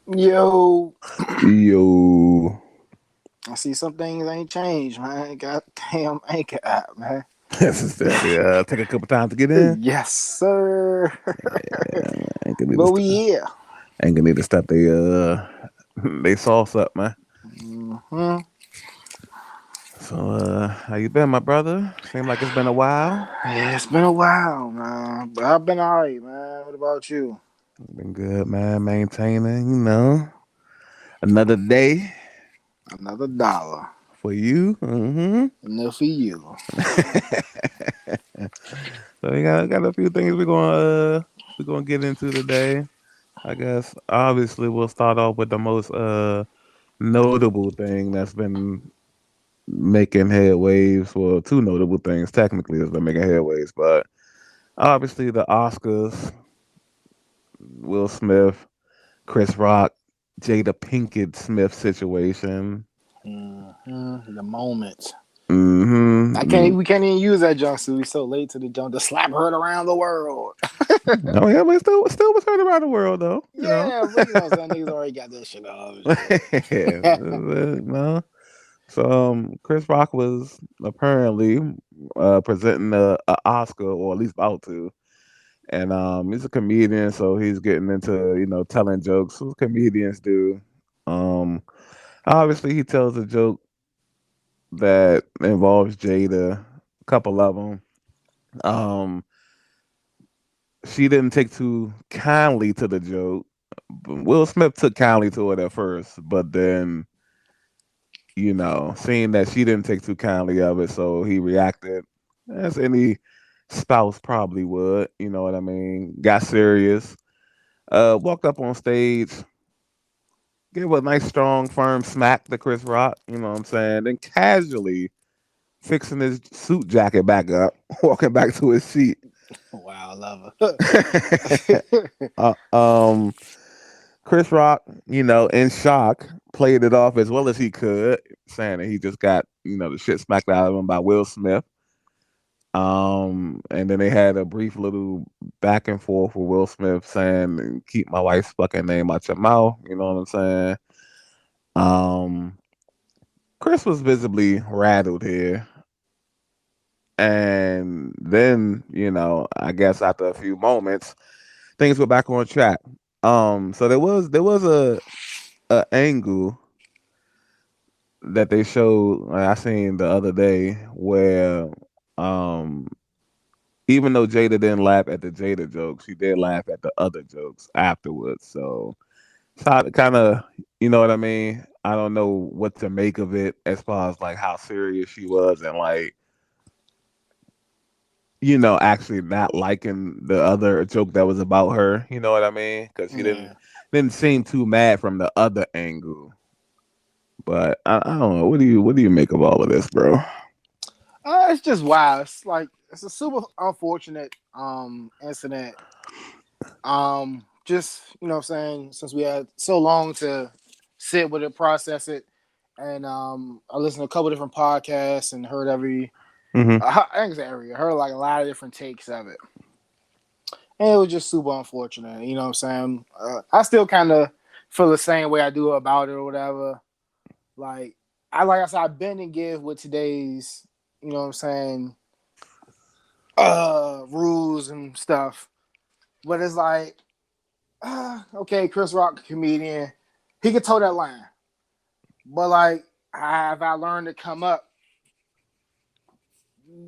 Yo, Yo. I see some things ain't changed, man. Goddamn Anchor app, man. Take a couple times to get in. Yes, sir. Ain't gonna need to But we stop. here. Ain't gonna need to stop they sauce up, man. Hmm. So how you been, my brother? Seem like it's been a while. Yeah, it's been a while, man. But I've been alright, man. What about you? Been good, man. Maintaining, another day Another dollar. for you. Enough for you. So we got a few things we're gonna get into today. I guess obviously we'll start off with the most notable thing that's been making headways. Well, two notable things technically has been making headways, but obviously the Oscars, Will Smith, Chris Rock, Jada Pinkett Smith situation. The moment. I can't. Mm-hmm. We can't even use that junk. So we so late to the junk to slap her around the world. Oh yeah, but still was heard around the world though. Yeah, but some niggas already got that shit off. Yeah, no. So Chris Rock was apparently presenting a Oscar, or at least about to. And he's a comedian, so he's getting into telling jokes. What comedians do. Um, Obviously, he tells a joke that involves Jada. A couple of them. Um, she didn't take too kindly to the joke. Will Smith took kindly to it at first, but then seeing that she didn't take too kindly of it, so he reacted as any spouse probably would. You know what I mean? Got serious. Walked up on stage, gave a nice, strong, firm smack to Chris Rock. You know what I'm saying? Then casually fixing his suit jacket back up, walking back to his seat. Wow, love her. uh, um, Chris Rock, in shock, played it off as well as he could, saying that he just got the shit smacked out of him by Will Smith. And then they had a brief little back and forth with Will Smith saying, "Keep my wife's fucking name out your mouth." You know what I'm saying? Um, Chris was visibly rattled here. And then, I guess after a few moments, things were back on track. So there was a angle that they showed, like, I seen the other day, where um even though Jada didn't laugh at the Jada jokes, she did laugh at the other jokes afterwards. So kind of, you know what I mean? I don't know what to make of it as far as like how serious she was, and like actually not liking the other joke that was about her. You know what I mean? Because she didn't Yeah. didn't seem too mad from the other angle. But I don't know. What do you make of all of this, bro? It's just wild. It's like it's a super unfortunate incident. Just what I'm saying, since we had so long to sit with it, process it, and I listened to a couple different podcasts and heard Hmm. I think it's every, I heard like a lot of different takes of it, and it was just super unfortunate. You know what I'm saying? I still kind of feel the same way I do about it or whatever. Like like I said, I've been and give with today's, what I'm saying, rules and stuff. But it's like, okay, Chris Rock, comedian, he could toe that line. But like, have I learned to come up?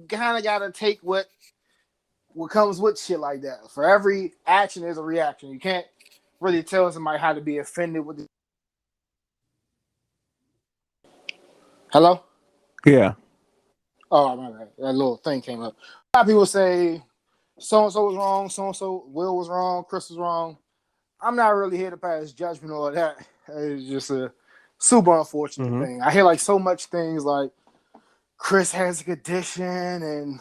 Kind of got to take what comes with shit like that. For every action, there's a reaction. You can't really tell somebody how to be offended with. Hello. Yeah. Oh my bad. That little thing came up. A lot of people say so and so was wrong, so and so Will was wrong, Chris was wrong. I'm not really here to pass judgment or that. It's just a super unfortunate Hmm. thing. I hear like so much things like Chris has a condition and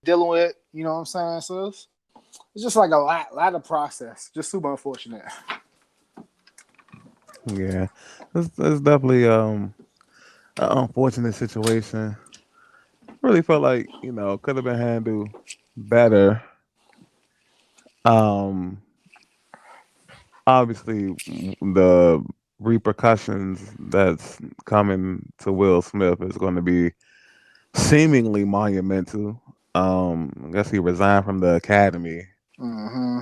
dealing with, you know what I'm saying? So it's just like a lot of process. Just super unfortunate. Yeah. It's definitely an unfortunate situation. Really felt like could have been handled better. Um, obviously the repercussions that's coming to Will Smith is going to be seemingly monumental. I guess he resigned from the Academy. Mm-hmm.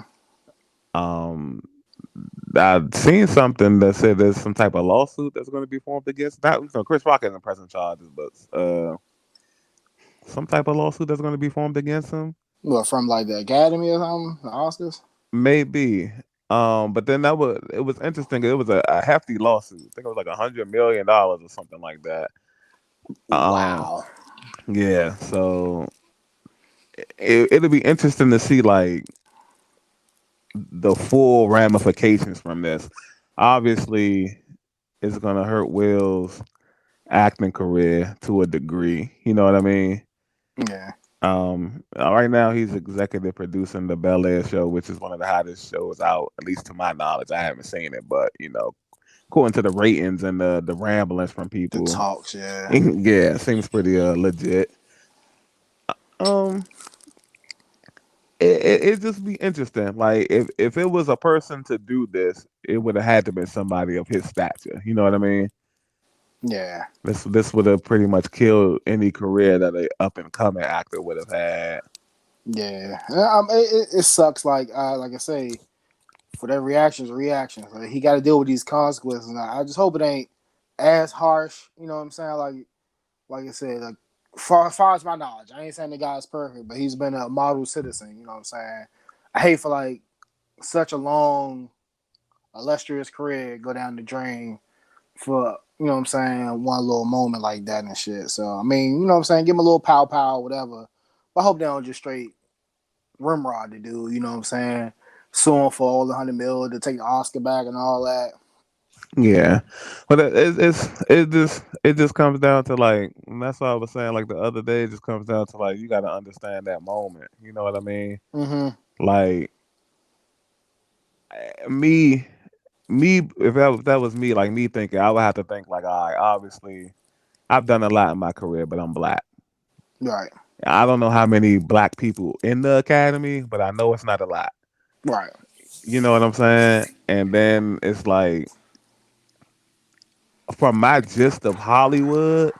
Um, I've seen something that said there's some type of lawsuit that's going to be formed against that. Chris Rock isn't pressing charges, but some type of lawsuit that's going to be formed against him. Well, from like the Academy or something, the Oscars. Maybe. But then it was interesting. It was a hefty lawsuit. I think it was like $100 million or something like that. Um, Wow. yeah. So it'll be interesting to see like the full ramifications from this. Obviously, it's gonna hurt Will's acting career to a degree. You know what I mean? Yeah. Right now he's executive producing the Bel Air show, which is one of the hottest shows out, at least to my knowledge. I haven't seen it, but according to the ratings and the ramblings from The people, talks. Yeah. yeah, it seems pretty legit. Um, it just be interesting. Like if it was a person to do this, it would have had to been somebody of his stature. You know what I mean? Yeah. This would have pretty much killed any career that a up and coming actor would have had. Yeah. It sucks. Like I say, for their reactions, reactions. Like, he got to deal with these consequences. And I just hope it ain't as harsh. You know what I'm saying? Like I said, like far as my knowledge, I ain't saying the guy's perfect, but he's been a model citizen. You know what I'm saying? I hate for like such a long, illustrious career go down the drain for you know what I'm saying one little moment like that and shit. So I mean, you know what I'm saying, give him a little pow whatever. But I hope they don't just straight rimrod the dude. You know what I'm saying? Sue him for all the 100 mil to take the Oscar back and all that. Yeah, but it just comes down to like and that's what I was saying like the other day. It just comes down to like you got to understand that moment. You know what I mean? Mm-hmm. Like me, if that was me, like me thinking, I would have to think like, all right, obviously, I've done a lot in my career, but I'm black. Right. I don't know how many black people in the academy, but I know it's not a lot. Right. You know what I'm saying? And then it's like, from my gist of Hollywood,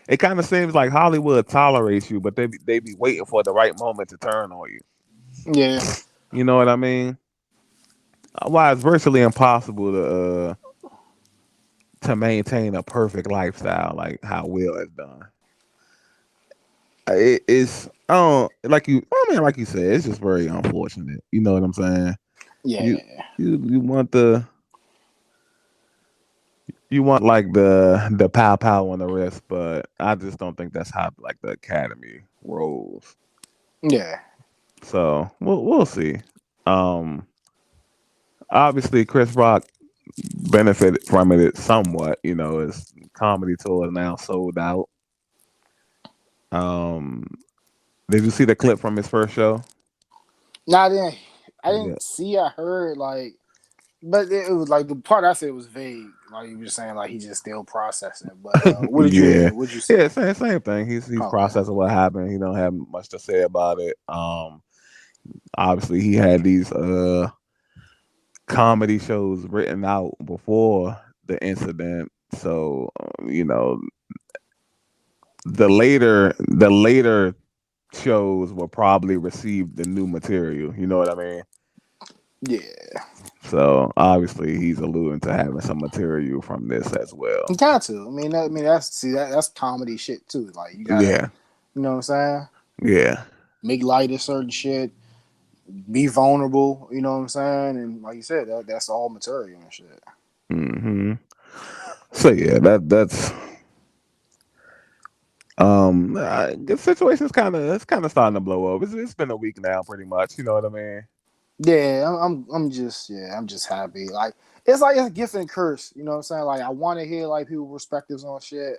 it kind of seems like Hollywood tolerates you, but they be waiting for the right moment to turn on you. Yeah. You know what I mean? Why it's virtually impossible to maintain a perfect lifestyle like how Will has done. It's I don't like you. I mean, like you said, it's just very unfortunate. You know what I'm saying? You Yeah. you want like the pow pow on the wrist, but I just don't think that's how like the academy rolls. Yeah. So we'll see. Um, Obviously Chris Rock benefited from it somewhat. His comedy tour is now sold out. Um, did you see the clip from his first show? Now then, I Yeah. didn't see. I heard like, but it was like the part I said was vague. Like you were saying, like he's just still processing. But what did you Yeah, hear? What did you see? yeah, same thing. He's Okay. processing what happened. He don't have much to say about it. Obviously he had these comedy shows written out before the incident, so the later shows will probably receive the new material. You know what I mean? Yeah. So obviously he's alluding to having some material from this as well. Got to. I mean that's comedy shit too. Like you gotta, Yeah, you know what I'm saying? yeah. Make light of certain shit. Be vulnerable. You know what I'm saying? And like you said, that's all material and shit. hmm So yeah, that's the situation's kind of starting to blow up. It's been a week now, pretty much. You know what I mean? Yeah, I'm just happy. Like it's a gift and curse. You know what I'm saying? Like I want to hear like people perspectives on shit.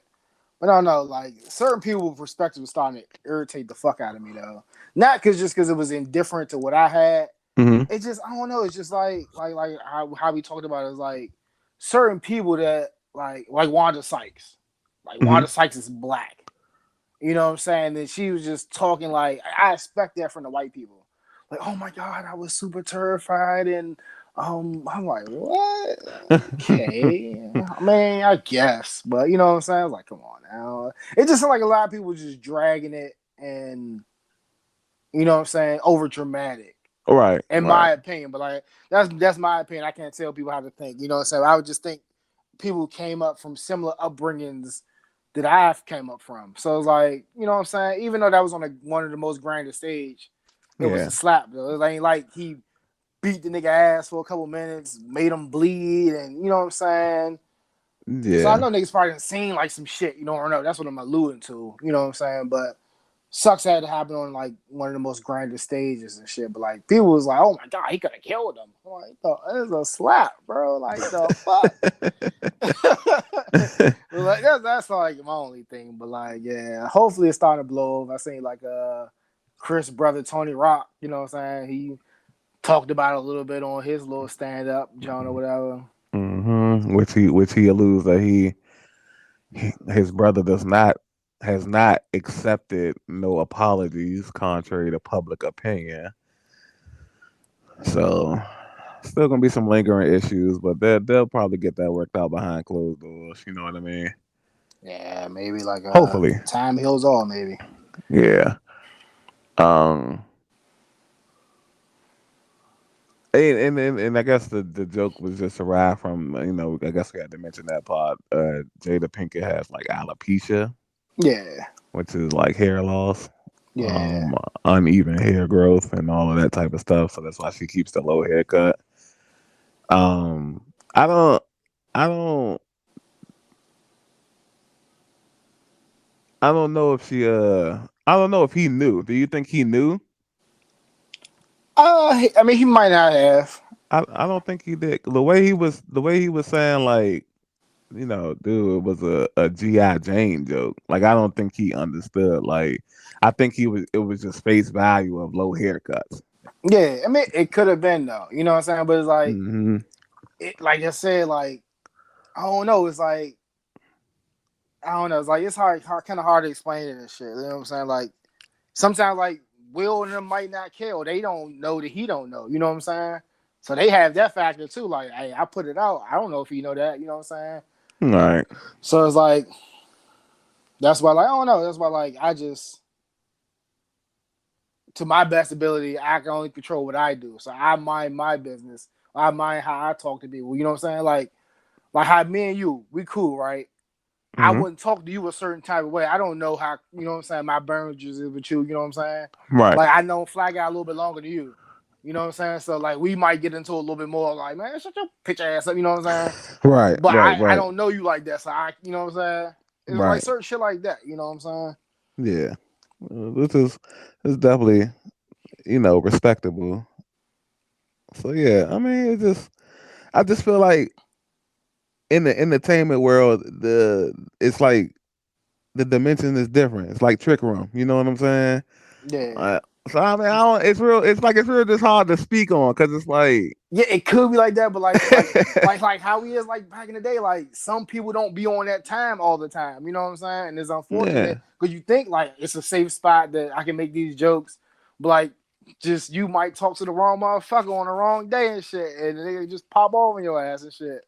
But I don't know, like certain people's perspective was starting to irritate the fuck out of me though. Not because it was indifferent to what I had. hmm It just I don't know. It's just like how we talked about it is like certain people that like Wanda Sykes. Like hmm Wanda Sykes is black. You know what I'm saying? Then she was just talking like I expect that from the white people. Like, oh my god, I was super terrified and I'm like, what? Okay. I mean, I guess, but you know what I'm saying? I was like, come on now. It just seemed like a lot of people just dragging it and you know what I'm saying, over dramatic, Right, in right. my opinion. But like that's my opinion. I can't tell people how to think. You know what I'm saying? I would just think people came up from similar upbringings that I've came up from. So it's like, you know what I'm saying? Even though that was on one of the most grandest stage, it was a Yeah, slap though. It ain't like he beat the nigga ass for a couple minutes, made him bleed, and you know what I'm saying? So I yeah, know niggas probably done seen like some shit, you know, or no, that's what I'm alluding to, you know what I'm saying? But sucks had to happen on like one of the most grandest stages and shit. But like people was like, oh my god, he could have killed him. I'm like, it's a slap, bro. Like the fuck. Like that's like my only thing. But like, yeah, hopefully it's starting to blow over. I seen like Chris brother Tony Rock, you know what I'm saying? He talked about it a little bit on his little stand up, John or whatever. which he alludes that his brother does not has not accepted no apologies, contrary to public opinion. So still gonna be some lingering issues, but they'll probably get that worked out behind closed doors. You know what I mean? Yeah, maybe like Hopefully, time heals all, maybe. yeah. Um, and I guess the joke was just derived from I guess we had to mention that part. Jada Pinkett has like alopecia, Yeah, which is like hair loss, yeah. uneven hair growth, and all of that type of stuff. So that's why she keeps the low haircut. Um, I don't, I don't, I don't know if I don't know if he knew. Do you think he knew? I mean, he might not have. I don't think he did. The way he was saying like, dude, it was a GI Jane joke. Like I don't think he understood. Like I think it was just face value of low haircuts. Yeah, I mean, it could have been though. You know what I'm saying? But it's like, Hmm. like I said, like I don't know. It's like I don't know. It's like it's kind of hard to explain it and shit. You know what I'm saying? Like sometimes, like Will and them might not care. Or they don't know that he don't know. You know what I'm saying? So they have that factor too. Like, hey, I put it out. I don't know if he know that. You know what I'm saying? All right. So it's like that's why, like, I don't know. That's why, like, I just to my best ability, I can only control what I do. So I mind my business. I mind how I talk to people. You know what I'm saying? Like how me and you, we cool, right? I Hmm. wouldn't talk to you a certain type of way. I don't know how, you know what I'm saying, my boundaries is with you, you know what I'm saying? Right. Like I know Fly Guy a little bit longer than you. You know what I'm saying? So like we might get into a little bit more like, man, shut your pitch ass up, you know what I'm saying? Right. But Right. I Right. don't know you like that. So I you know what I'm saying? It's like Right. certain shit like that, you know what I'm saying? Yeah. This is definitely respectable. So yeah, I mean, I just feel like in the entertainment world, it's like the dimension is different. It's like Trick Room. You know what I'm saying? Yeah. Uh, so I mean, I don't. It's real. It's real just hard to speak on because it's like, Yeah, it could be like that, but like how he is like back in the day, like some people don't be on that time all the time. You know what I'm saying? And it's unfortunate yeah, because you think like it's a safe spot that I can make these jokes, but like just you might talk to the wrong motherfucker on the wrong day and shit, and they just pop over your ass and shit.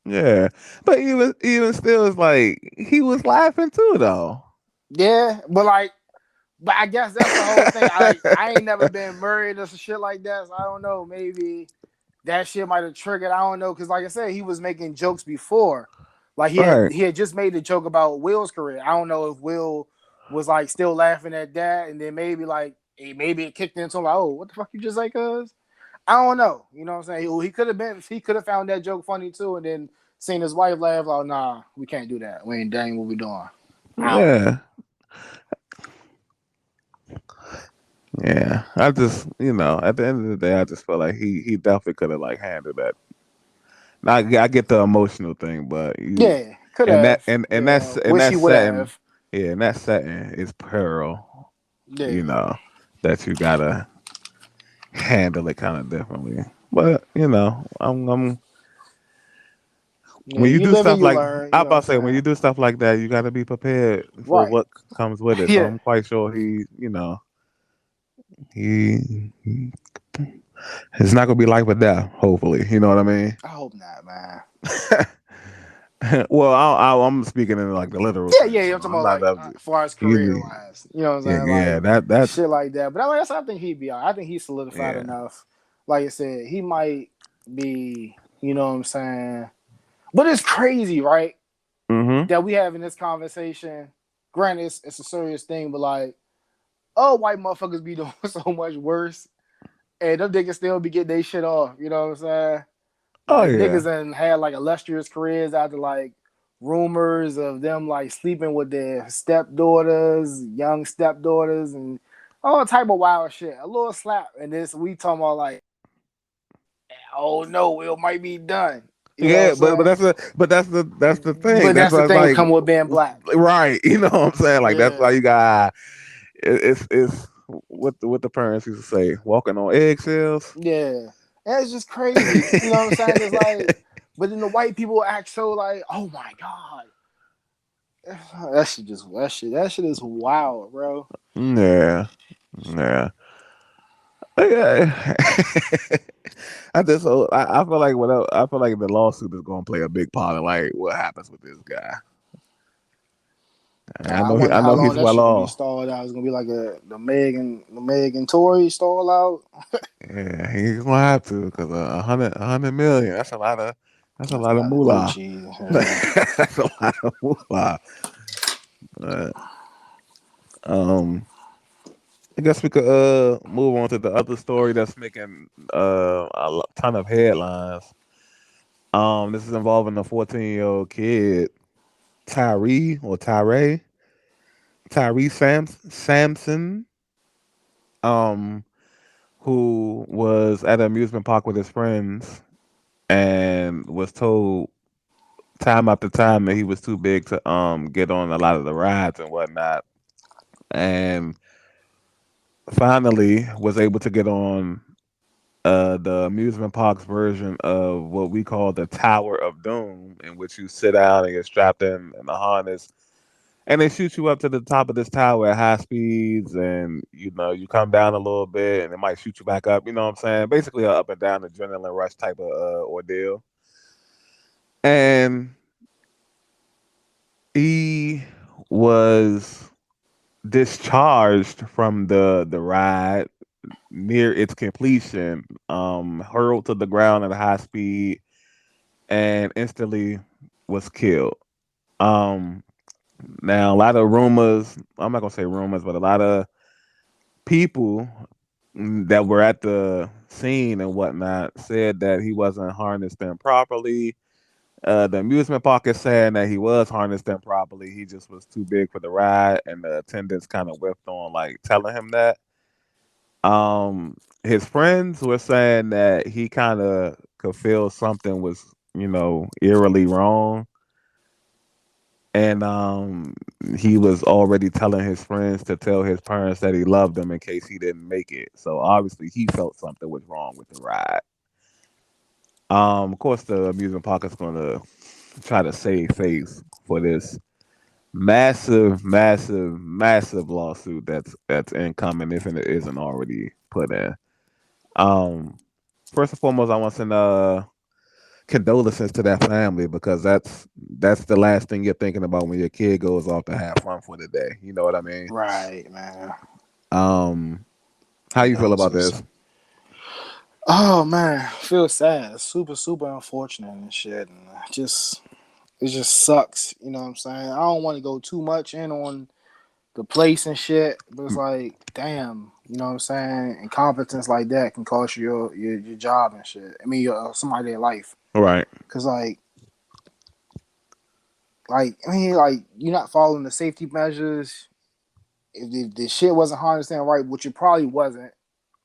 yeah. But even still, it's like he was laughing too, though. Yeah, but I guess that's the whole thing. I ain't never been married or some shit like that, so I don't know. Maybe that shit might have triggered. I don't know because, like I said, he was making jokes before. Like Right. he had just made the joke about Will's career. I don't know if Will was like still laughing at that, and then maybe like maybe it kicked into like, oh, what the fuck you just say, cuz? I don't know. You know what I'm saying? He could have found that joke funny too, and then seen his wife laugh like, nah, we can't do that. We ain't dang what we doing. I don't know. Yeah. Yeah. I just, at the end of the day, I just feel like he definitely could have like handled that. Now, I get the emotional thing, but Yeah, could and that have. and Yeah, that's and wish that he would setting, have. yeah, and that setting is pearl, you Yeah. know, that you gotta handle it kind of differently. But I'm Yeah, when you you do live and stuff you like learn. I You know what about I'm to say when you saying? do stuff like that, you got to be prepared for Right. what comes with it. So Yeah. I'm quite sure he It's not gonna be life or death. Hopefully, you know what I mean. I hope not, man. Well, I'm speaking in like the literal Yeah, sense. yeah, So I'm talking I'm about not. like as far as career He, wise. You know what I'm yeah, saying? yeah. Like That's shit like that. But I guess I think he'd be all right. I think he's solidified yeah. enough. Like I said, he might be, you know what I'm saying? But it's crazy, right? Mm-hmm. That we having this conversation. Granted, it's a serious thing, but like, oh, white motherfuckers be doing so much worse. And them niggas still be getting their shit off. You know what I'm saying? Oh Like yeah. niggas and had like illustrious careers after like rumors of them like sleeping with their stepdaughters, young stepdaughters, and all type of wild shit. A little slap, and this we talking about like, oh no, it might be done. You know what I'm Yeah, but saying? that's the thing. But That's that's why the I was thing with like, coming with being black. right. You know what I'm saying? Like that's why Yeah, you got it's what the parents used to say, walking on eggshells. yeah. And it's just crazy. You know what I'm saying? It's like, but then the white people act so like, oh my god, that shit is wild, bro. Yeah, yeah. Yeah. I feel like I feel like the lawsuit is going to play a big part in like what happens with this guy. I wonder I how know long he's that well shit gonna be off. stalled out. It's gonna be like the Meg and Tory stall out. Yeah, he's gonna have to because a hundred million. That's a That's a lot of lot of goat moolah. cheese. Yeah. That's a lot of moolah. But, um, I guess we could move on to the other story that's making ton of headlines. This is involving a 14-year-old kid, Tyree Samson, um, who was at an amusement park with his friends and was told time after time that he was too big to get on a lot of the rides and whatnot, and finally was able to get on the amusement park's version of what we call the Tower of Doom, in which you sit down and you're strapped in a harness, and they shoot you up to the top of this tower at high speeds, and you know you come down a little bit, and it might shoot you back up. You know what I'm saying? Basically, a up and down adrenaline rush type of ordeal. And he was discharged from the ride near its completion, hurled to the ground at a high speed, and instantly was killed. Um, Now a lot of rumors, I'm not gonna say rumors, but a lot of people that were at the scene and whatnot said that he wasn't harnessed in properly. The amusement park is saying that he was harnessed in properly. He just was too big for the ride, and the attendants kind of whipped on like telling him that. His friends were saying that he kind of could feel something was, you know, eerily wrong, and he was already telling his friends to tell his parents that he loved them in case he didn't make it. So obviously, he felt something was wrong with the ride. Of course, the amusement park is going to try to save face for this massive lawsuit that's incoming if it isn't already put in. Um, First and foremost, I want to send condolences to that family because that's the last thing you're thinking about when your kid goes off to have fun for the day. You know what I mean? Right, man. Um, how you feel about Condolences. this? Oh man, feel sad. Super, super unfortunate and shit. And it just sucks. You know what I'm saying? I don't want to go too much in on the place and shit, but it's like, damn, you know what I'm saying? Incompetence like that can cost you your job and shit. I mean, somebody their life. Right. Cause I mean, like you're not following the safety measures. If the shit wasn't harnessed in right, which it probably wasn't,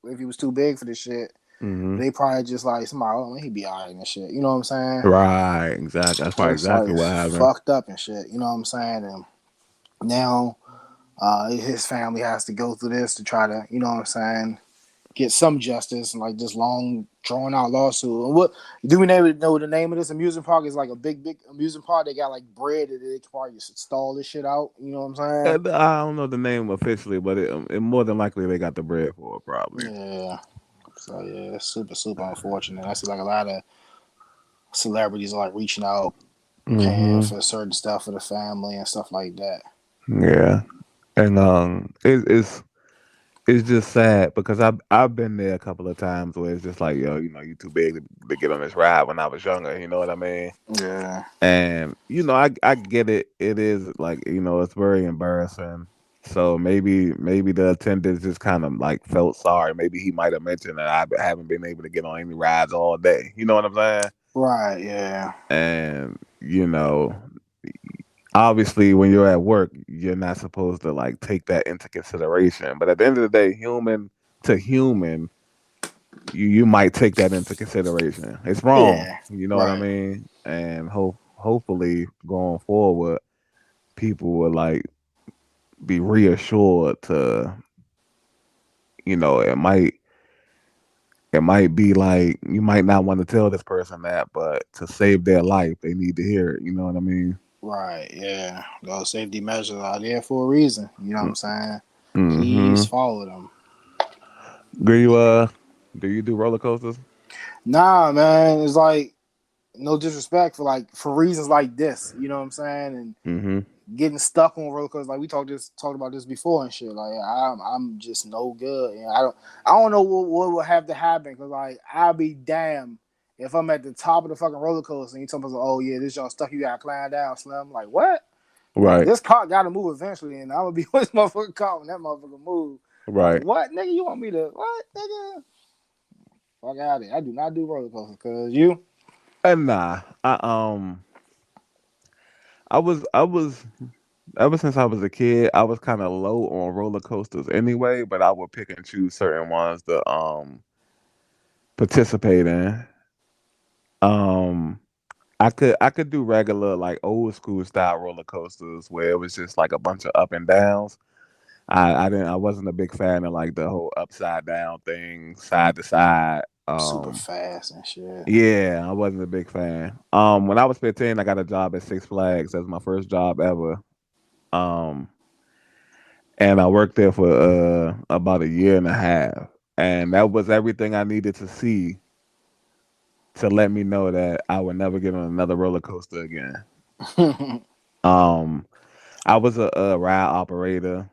if he was too big for this shit, Hmm. they probably just like somebody, oh, he be alright and shit. You know what I'm saying? Right. Exactly. That's But probably it's exactly like what happened. fucked up and shit. You know what I'm saying? And now his family has to go through this to try to, you know what I'm saying, get some justice and like this long drawn out lawsuit. And what do we know the name of this amusement park? Is like a big amusement park. They got like bread that they can probably just stall this shit out. You know what I'm I don't know the name officially, but it more than likely they got the bread for it, probably. saying? Yeah. So yeah, it's super unfortunate. I see like a lot of celebrities like reaching out, paying Hmm. for certain stuff for the family and stuff like that. Yeah, and it's just sad because I've been there a couple of times where it's just like, yo, you too big to get on this ride when I was younger. You know what I mean? Yeah, And I get it. It is like, it's very embarrassing. So maybe the attendants just kind of like felt sorry. Maybe he might have mentioned that I haven't been able to get on any rides all day. You know what I'm saying? right. Yeah, And obviously when you're at work, you're not supposed to like take that into consideration. But at the end of the day, human to human, you might take that into consideration. It's wrong. yeah, You know what I right, mean? And hopefully going forward, people will like be reassured to, it might be like you might not want to tell this person that, but to save their life, they need to hear it. You know what I mean? right. Yeah, those safety measures are there for a reason. You know what I'm saying? Mm-hmm. Please follow them. Do you do you do roller coasters? Nah, man, it's like no disrespect for like for reasons like this. You know what I'm saying? And Mm-hmm. getting stuck on roller coasters, like we talked about this before and shit. Like I'm just no good, and I don't know what will have to happen because like I'll be damned if I'm at the top of the fucking roller coaster and you tell me, oh yeah, this y'all stuck, you gotta climb down, Slim. Like what? Like Right. this car gotta move eventually, and I'm gonna be on this motherfucking car when that motherfucker move. Like Right. what, nigga? You want me to what, nigga? Fuck out of here. I do not do roller coasters, cause you. And nah, I was ever since I was a kid, I was kind of low on roller coasters anyway, but I would pick and choose certain ones to participate in. Um, I could do regular like old school style roller coasters where it was just like a bunch of up and downs. I wasn't a big fan of like the whole upside down thing, side to side. Super fast and shit. Yeah, I wasn't a big fan. When I was 15, I got a job at Six Flags. That was my first job ever. Um, and I worked there for about a year and a half, and that was everything I needed to see to let me know that I would never get on another roller coaster again. Um, I was a ride operator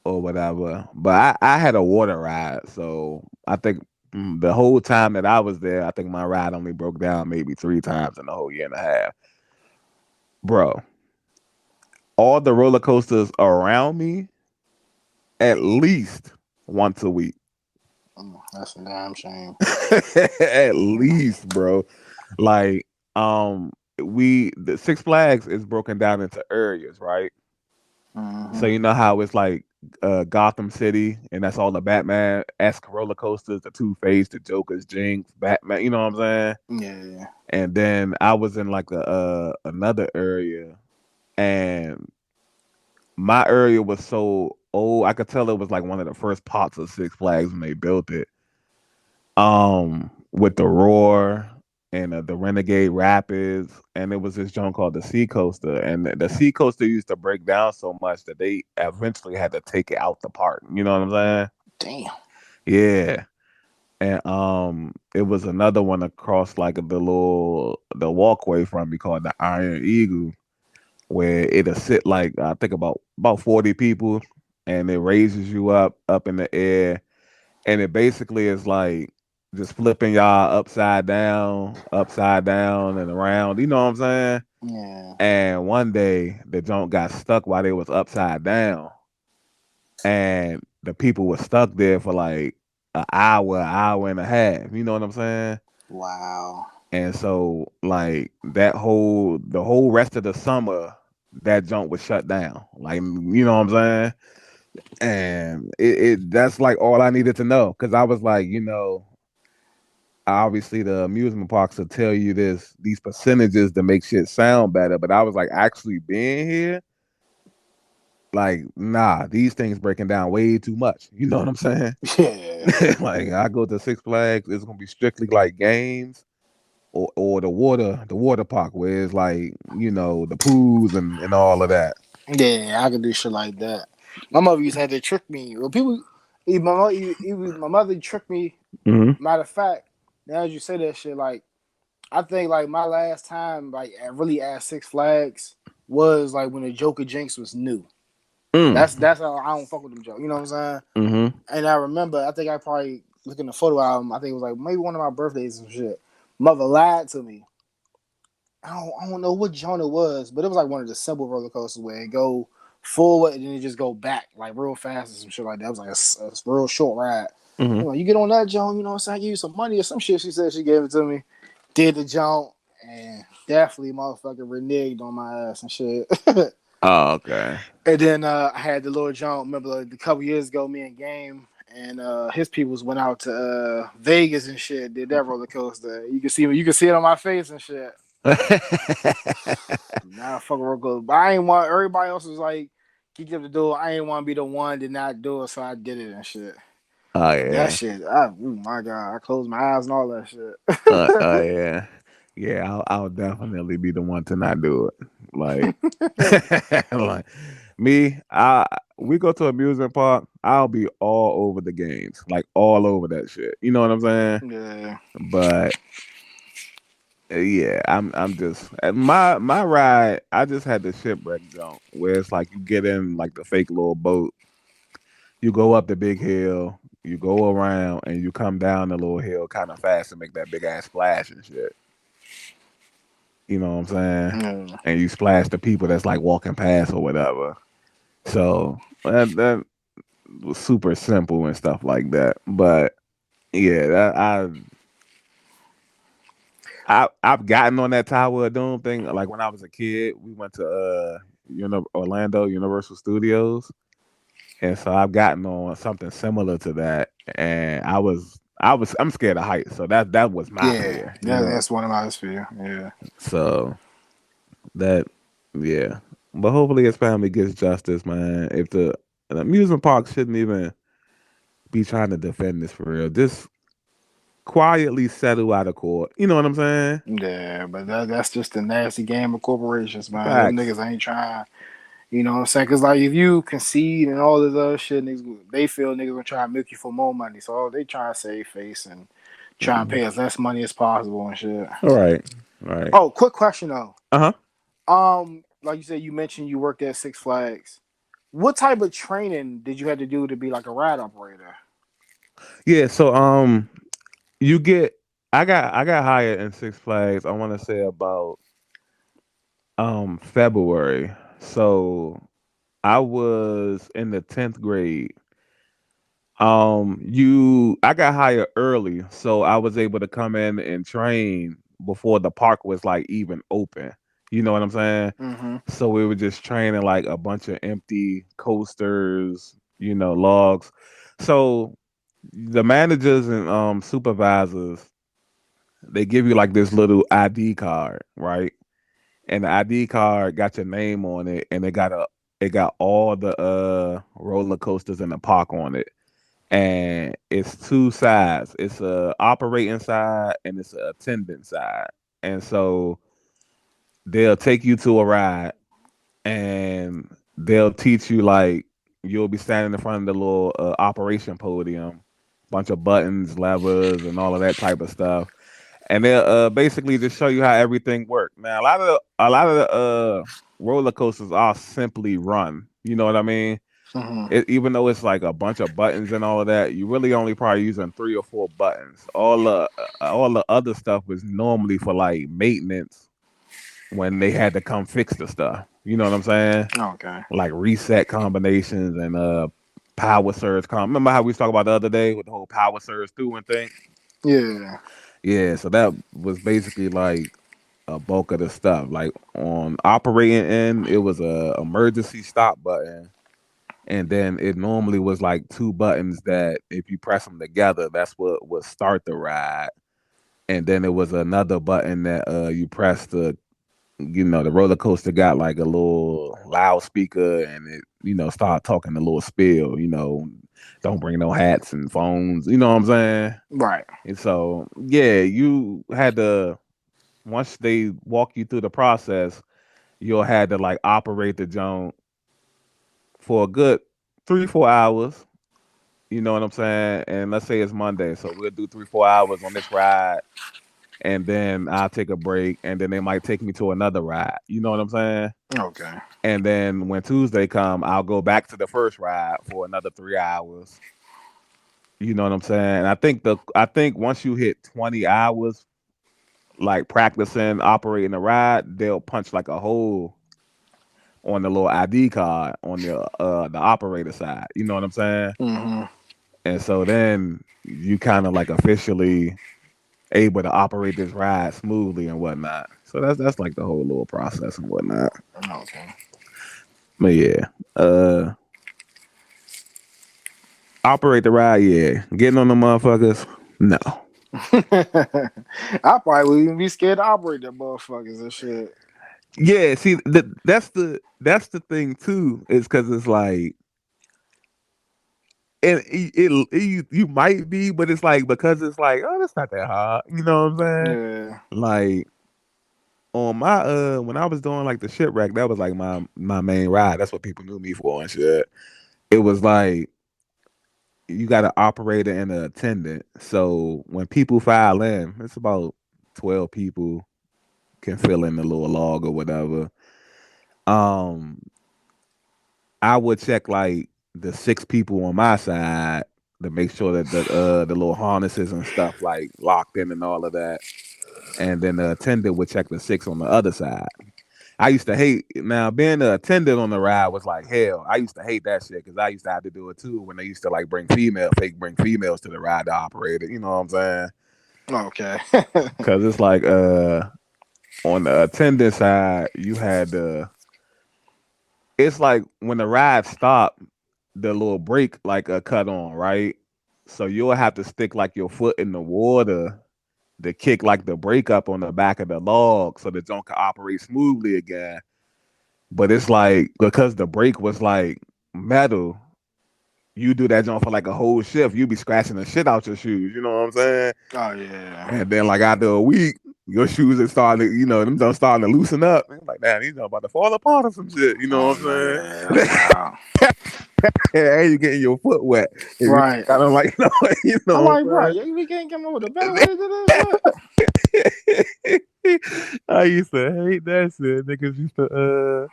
or whatever, but I had a water ride, so I think the whole time that I was there, I think my ride only broke down maybe 3 times in the whole year and a half. Bro, all the roller coasters around me at least once a week. That's a damn shame. At least, bro. Like, um, the Six Flags is broken down into areas, right? So Mm-hmm. you know how it's like Gotham City, and that's all the Batman esque roller coasters, the Two Face, the Joker's Jinx, Batman. You know what I'm saying? Yeah. And then I was in like a another area, and my area was so old, I could tell it was like one of the first parts of Six Flags when they built it. With the Roar and the Renegade Rapids, and it was this joint called the Sea Coaster, and the Sea Coaster used to break down so much that they eventually had to take it out the park. You know what I'm saying? Damn. Yeah. And it was another one across like the walkway from me called the Iron Eagle, where it'll sit like I think about 40 people, and it raises you up in the air, and it basically is like just flipping y'all upside down and around. You know what I'm saying? Yeah. And one day the joint got stuck while they was upside down, and the people were stuck there for like an hour and a half. You know what I'm saying? Wow. And so like the whole rest of the summer, that joint was shut down. Like, you know what I'm saying? And that's like all I needed to know, because I was like, obviously the amusement parks will tell you these percentages to make shit sound better, but I was like, actually being here, like, nah, these things breaking down way too much. You know what I'm saying? Yeah. Like, I go to Six Flags, it's gonna be strictly like games, or the water park where it's like, the pools and all of that. Yeah, I could do shit like that. My mother used to have to trick me. Well, people, even my mother tricked me Hmm. Matter of fact, now as you say that shit, like I think like my last time like really at Six Flags was like when the Joker Jinx was new. Mm. That's how I don't fuck with them jokes. You know what I'm saying? Hmm. And I remember, I think I probably looking the photo album. I think it was like maybe one of my birthdays and shit. Mother lied to me. I don't know what joint it was, but it was like one of the simple roller coasters where it go forward and then it just go back like real fast and some shit like that. It was like a real short ride. Hmm. I'm like, you get on that joint, you know what I'm saying? I give you some money or some shit. She said she gave it to me. Did the joint and definitely motherfucking reneged on my ass and shit. Oh, okay. And then I had the little jump. Remember, like, a couple years ago, me and Game and his peoples went out to Vegas and shit. Did that roller coaster. You can see it on my face and shit. Nah, fuck roller coaster. But I ain't want everybody else was like, keep up to do it. I ain't want to be the one to not do it, so I did it and shit. Oh But that yeah. shit, oh my god, I closed my eyes and all that Oh yeah. Yeah, I'll definitely be the one to not do it. Like, shit. like me, I we go to amusement park. I'll be all over the games, like all over that shit. You know what I'm saying? Yeah, But yeah, I'm just my ride. I just had the shipwreck jump where it's like you get in like the fake little boat, you go up the big hill, you go around, and you come down the little hill kind of fast and make that big ass splash and shit. You know what I'm saying? yeah. And you splash the people that's like walking past or whatever. So that was super simple and stuff like that. But yeah, I've gotten on that Tower of Doom thing. Like when I was a kid, we went to Orlando Universal Studios, and so I've gotten on something similar to that. And I'm scared of heights, so that was my Yeah, fear, you know. that's one of my fear. Yeah, So that yeah, but hopefully his family gets justice, man. If the an amusement park shouldn't even be trying to defend this for real. Just quietly settle out of court. You know what I'm saying? yeah, but that's just a nasty game of corporations, man. Them Facts. niggas ain't trying. You know what I'm saying? Because like if you concede and all this other shit, niggas, they feel niggas gonna try to milk you for more money. So they try to save face and try and Mhm. pay as less money as possible and shit. All right. All right. Oh, quick question though. Uh-huh. Like you said, you mentioned you worked at Six Flags. What type of training did you have to do to be like a ride operator? Yeah, so you get I got hired in Six Flags, I want to say about February. So I was in the 10th grade. You I got hired early, so I was able to come in and train before the park was like even open. You know what I'm saying? Mm-hmm. So we were just training like a bunch of empty coasters, logs. So the managers and supervisors, they give you like this little ID card, right? And the ID card got your name on it, and it got all the roller coasters in the park on it, and it's two sides. It's a operating side and it's a attendant side. And so they'll take you to a ride and they'll teach you like you'll be standing in front of the little operation podium, bunch of buttons, levers, and all of that type of stuff. And they'll basically just show you how everything works. Now a lot of the roller coasters are simply run. You know what I mean? Mm-hmm. Even though it's like a bunch of buttons and all of that, you really only probably using three or four buttons. All the other stuff was normally for like maintenance when they had to come fix the stuff. You know what I'm saying? Okay. Like reset combinations and power surge. Remember how we was talking about the other day with the whole power surge through and thing? Yeah. Yeah, so that was basically like a bulk of the stuff. Like on operating end, it was a emergency stop button, and then it normally was like two buttons that if you press them together, that's what would start the ride. And then it was another button that you press to, the roller coaster got like a little loudspeaker, and it, start talking a little spiel, don't bring no hats and phones, you know what I'm saying? Right. And so, yeah, you had to, once they walk you through the process, you'll had to like operate the joint for a good 3, 4 hours, You know what I'm saying? And let's say it's Monday, so we'll do 3, 4 hours on this ride, and then I'll take a break, and then they might take me to another ride. You know what I'm saying? Okay. And then when Tuesday come, I'll go back to the first ride for another 3 hours. You know what I'm saying? I think once you hit 20 hours, like practicing operating the ride, they'll punch like a hole on the little ID card on the operator side. You know what I'm saying? Mm-hmm. And so then you kind of like officially able to operate this ride smoothly and whatnot. So that's like the whole little process and whatnot. Okay. But yeah, uh, operate the ride. Yeah, getting on the motherfuckers. No. I probably wouldn't even be scared to operate them motherfuckers and shit. Yeah, see, that's the thing too. Is because it's like, and you might be, but it's like because it's like, oh, that's not that hard. You know what I'm saying? Yeah. Like on my when I was doing like the shipwreck, that was like my main ride. That's what people knew me for and shit. It was like you got an operator and an attendant. So when people file in, it's about 12 people can fill in the little log or whatever. Um, I would check like the 6 people on my side to make sure that the little harnesses and stuff like locked in and all of that. And then the attendant would check the 6 on the other side. I used to hate now being the attendant on the ride was like hell. I used to hate that shit because I used to have to do it too when they used to like bring females to the ride to operate it. You know what I'm saying? Okay. Because it's like on the attendant side, you had the it's like when the ride stopped, the little brake like a cut on, right? So you'll have to stick like your foot in the water to kick like the brake up on the back of the log so the joint can operate smoothly again. But it's like because the brake was like metal, you do that joint for like a whole shift, you be scratching the shit out your shoes. You know what I'm saying? Oh yeah. And then like after a week, your shoes are starting to, them just starting to loosen up. And like, damn, these are about to fall apart or some shit. You know Oh what no, I'm yeah, that's saying? wild. And you getting your foot wet. And you Right. kind of like, you I'm know like, what right, I'm yeah, we can't come up with a better way to do this shit. saying? I used to hate that shit. Niggas used to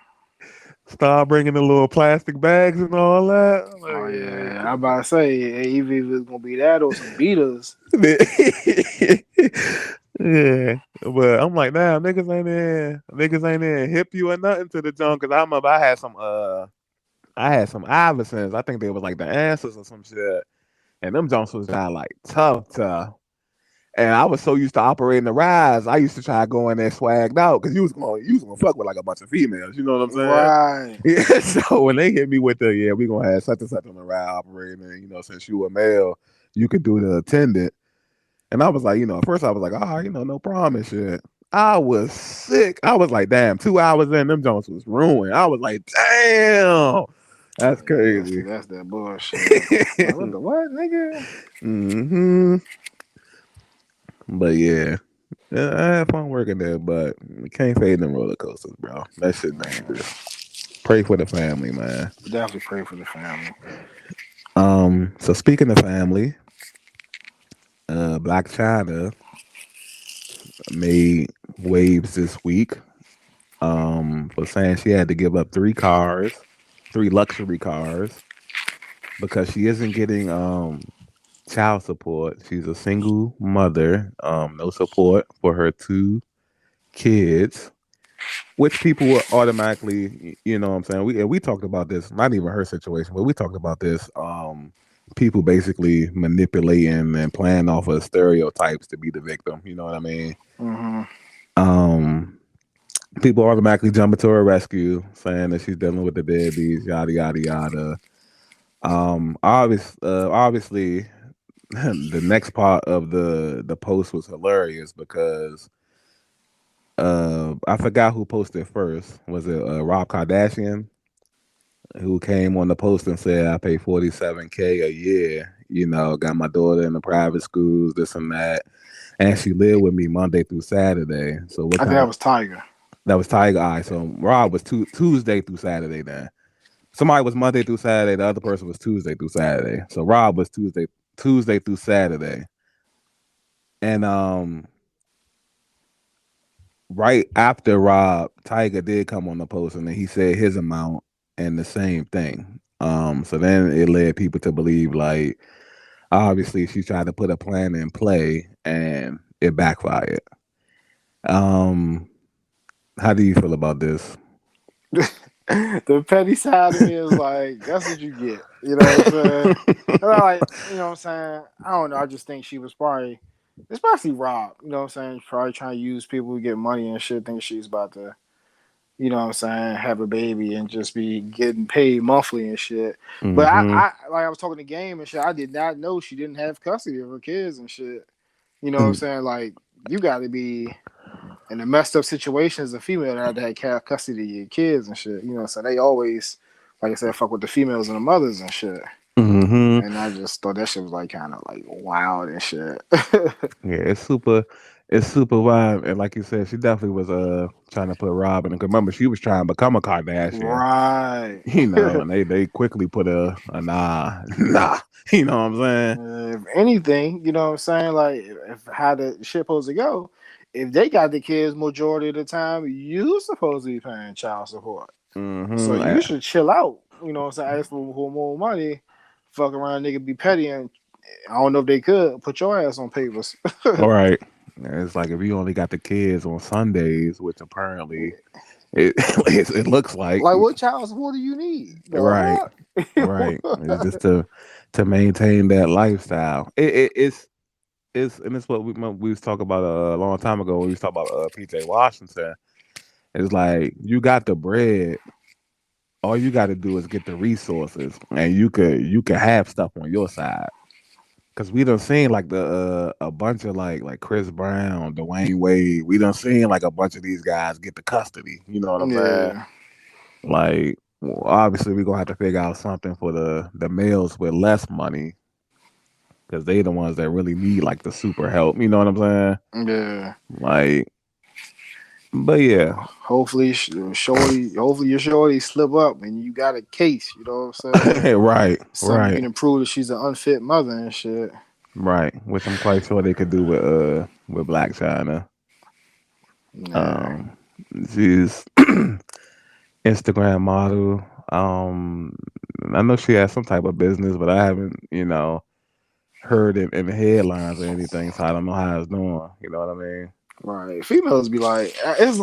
start bringing the little plastic bags and all that. I'm Oh like, yeah, I about to say either if it's gonna be that or some beaters. yeah, but I'm like, nah, niggas ain't in hip you or nothing to the junk. Cause I remember I had some Iversons. I think they was like the answers or some shit, and them junks was down like tough. And I was so used to operating the rides, I used to try to go in there swagged out because you was gonna fuck with like a bunch of females. You know what I'm saying? Right. Yeah. So when they hit me with the we gonna have such and such on the ride operating, and since you a male, you could do the attendant. And I was like, at first I was like, no problem and shit. I was sick. I was like, damn, 2 hours in, them Jones was ruined. I was like, damn, that's Yeah, crazy. that's that bullshit. Like, what the what, nigga? hmm But yeah. Yeah, I had fun working there, but you can't fade them roller coasters, bro. That shit Man, dangerous. Pray for the family, man. definitely pray for the family. So speaking of family, Black China made waves this week. For saying she had to give up 3 cars, 3 luxury cars, because she isn't getting child support. She's a single mother, no support for her 2 kids, which people will automatically, you know what I'm saying? We talked about this, not even her situation, but we talked about this. People basically manipulating and playing off of stereotypes to be the victim. You know what I mean? Hmm. Um, People automatically jump into her rescue, saying that she's dealing with the deadbeats, yada yada yada. Obviously, the next part of the post was hilarious because I forgot who posted first. Was it Rob Kardashian who came on the post and said I pay 47K a year? Got my daughter in the private schools, this and that, and she lived with me Monday through Saturday. So what I think kind that of was Tiger. that was Tiger Eye? So Rob was Tuesday through Saturday then. somebody was Monday through Saturday, the other person was Tuesday through Saturday. So Rob was Tuesday through Saturday. And right after Rob, Tiger did come on the post and then he said his amount and the same thing. So then it led people to believe like obviously she tried to put a plan in play and it backfired. Um, how do you feel about this? The petty side of me is like, that's what you get. You know what I'm saying? And I like, you know what I'm saying? I don't know. I just think she was probably, especially Rob, you know what I'm saying? Probably trying to use people to get money and shit. Think she's about to, you know what I'm saying, have a baby and just be getting paid monthly and shit. But Mm-hmm. like I was talking to Game and shit, I did not know she didn't have custody of her kids and shit. You know what I'm saying? Like, you got to be in a messed up situation as a female that had to have custody of your kids and shit. You know, so they always, like I said, fuck with the females and the mothers and shit. Mm-hmm. And I just thought that shit was like kind of like wild and shit. Yeah, it's super wild. And like you said, she definitely was trying to put Rob in. Remember, she was trying to become a Kardashian, Right. and they quickly put a nah, nah. You know what I'm saying? If anything, you know what I'm saying? Like, if how the shit supposed to go, if they got the kids majority of the time, you supposed to be paying child support. So Mm-hmm. you should chill out. You know what I'm saying? Ask for more money. Fuck around, nigga, be petty, and I don't know if they could put your ass on papers. All right. It's like if you only got the kids on Sundays, which apparently it looks like. Like, what child support do you need? Right. The Right. fuck? It's just to maintain that lifestyle. It's and it's what we was talking about a long time ago when we was talking about PJ Washington. It's like you got the bread, all you got to do is get the resources, and you could have stuff on your side. Cause we done seen like the a bunch of like Chris Brown, Dwayne Wade. We done seen like a bunch of these guys get the custody. You know what I'm saying? Yeah, Like, well, obviously we gonna have to figure out something for the males with less money, because they the ones that really need like the super help. You know what I'm saying? yeah. Like, but yeah, Hopefully, shorty. Hopefully, your shorty slip up and you got a case. You know what I'm saying? right, Something you right, can prove that she's an unfit mother and shit. right. Which I'm quite sure they could do with Black China. Nah, Um, she's Instagram model. I know she has some type of business, but I haven't, heard it in the headlines or anything, so I don't know how it's doing. You know what I mean? right. Females be like, it's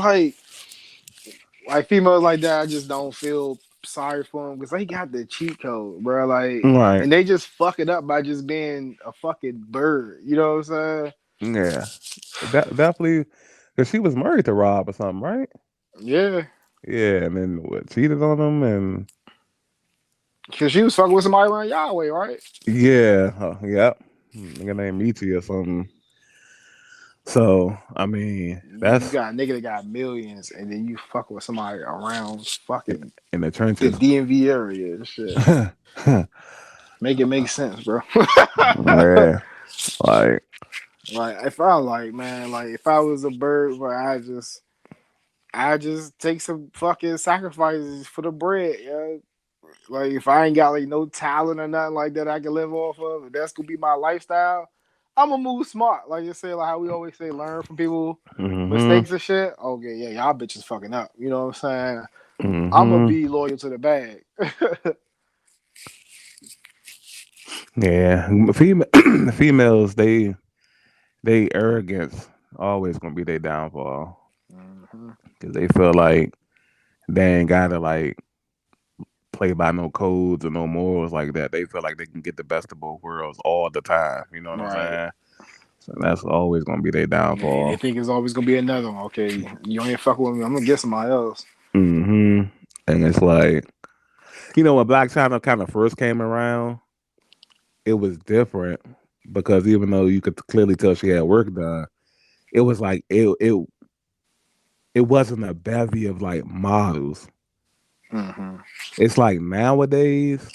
like females like that. I just don't feel sorry for them because they got the cheat code, bro. Like, Right. and they just fuck it up by just being a fucking bird. You know what I'm saying? Yeah. Definitely, because she was married to Rob or something, right? Yeah, Yeah, and then what, cheated on him, and because she was fucking with somebody around Yahweh, right? yeah, yep, nigga named Michi or something. So I mean, You that's got a nigga that got millions, and then you fuck with somebody around fucking in the the trenches. DMV area and shit. Make it make sense, bro. Yeah, like Like if I like, man, like if I was a bird, but I just take some fucking sacrifices for the bread, yeah. Like if I ain't got like no talent or nothing like that I can live off of, if that's gonna be my lifestyle, I'm gonna move smart. Like you say, like how we always say, learn from people hmm mistakes and shit. Okay, yeah, y'all bitches fucking up. You know what I'm saying? I'm gonna hmm be loyal to the bag. yeah, females, they arrogance always gonna be their downfall, hmm because they feel like they ain't gotta like play by no codes or no morals like that. They feel like they can get the best of both worlds all the time. You know what I'm Right. saying? So that's always gonna be their They downfall. think it's always gonna be another one. Okay, you ain't fucking with me. I'm gonna get somebody else. hmm And it's like, when Black China kind of first came around, it was different because even though you could clearly tell she had work done, it was like it wasn't a bevy of like models. hmm It's like nowadays,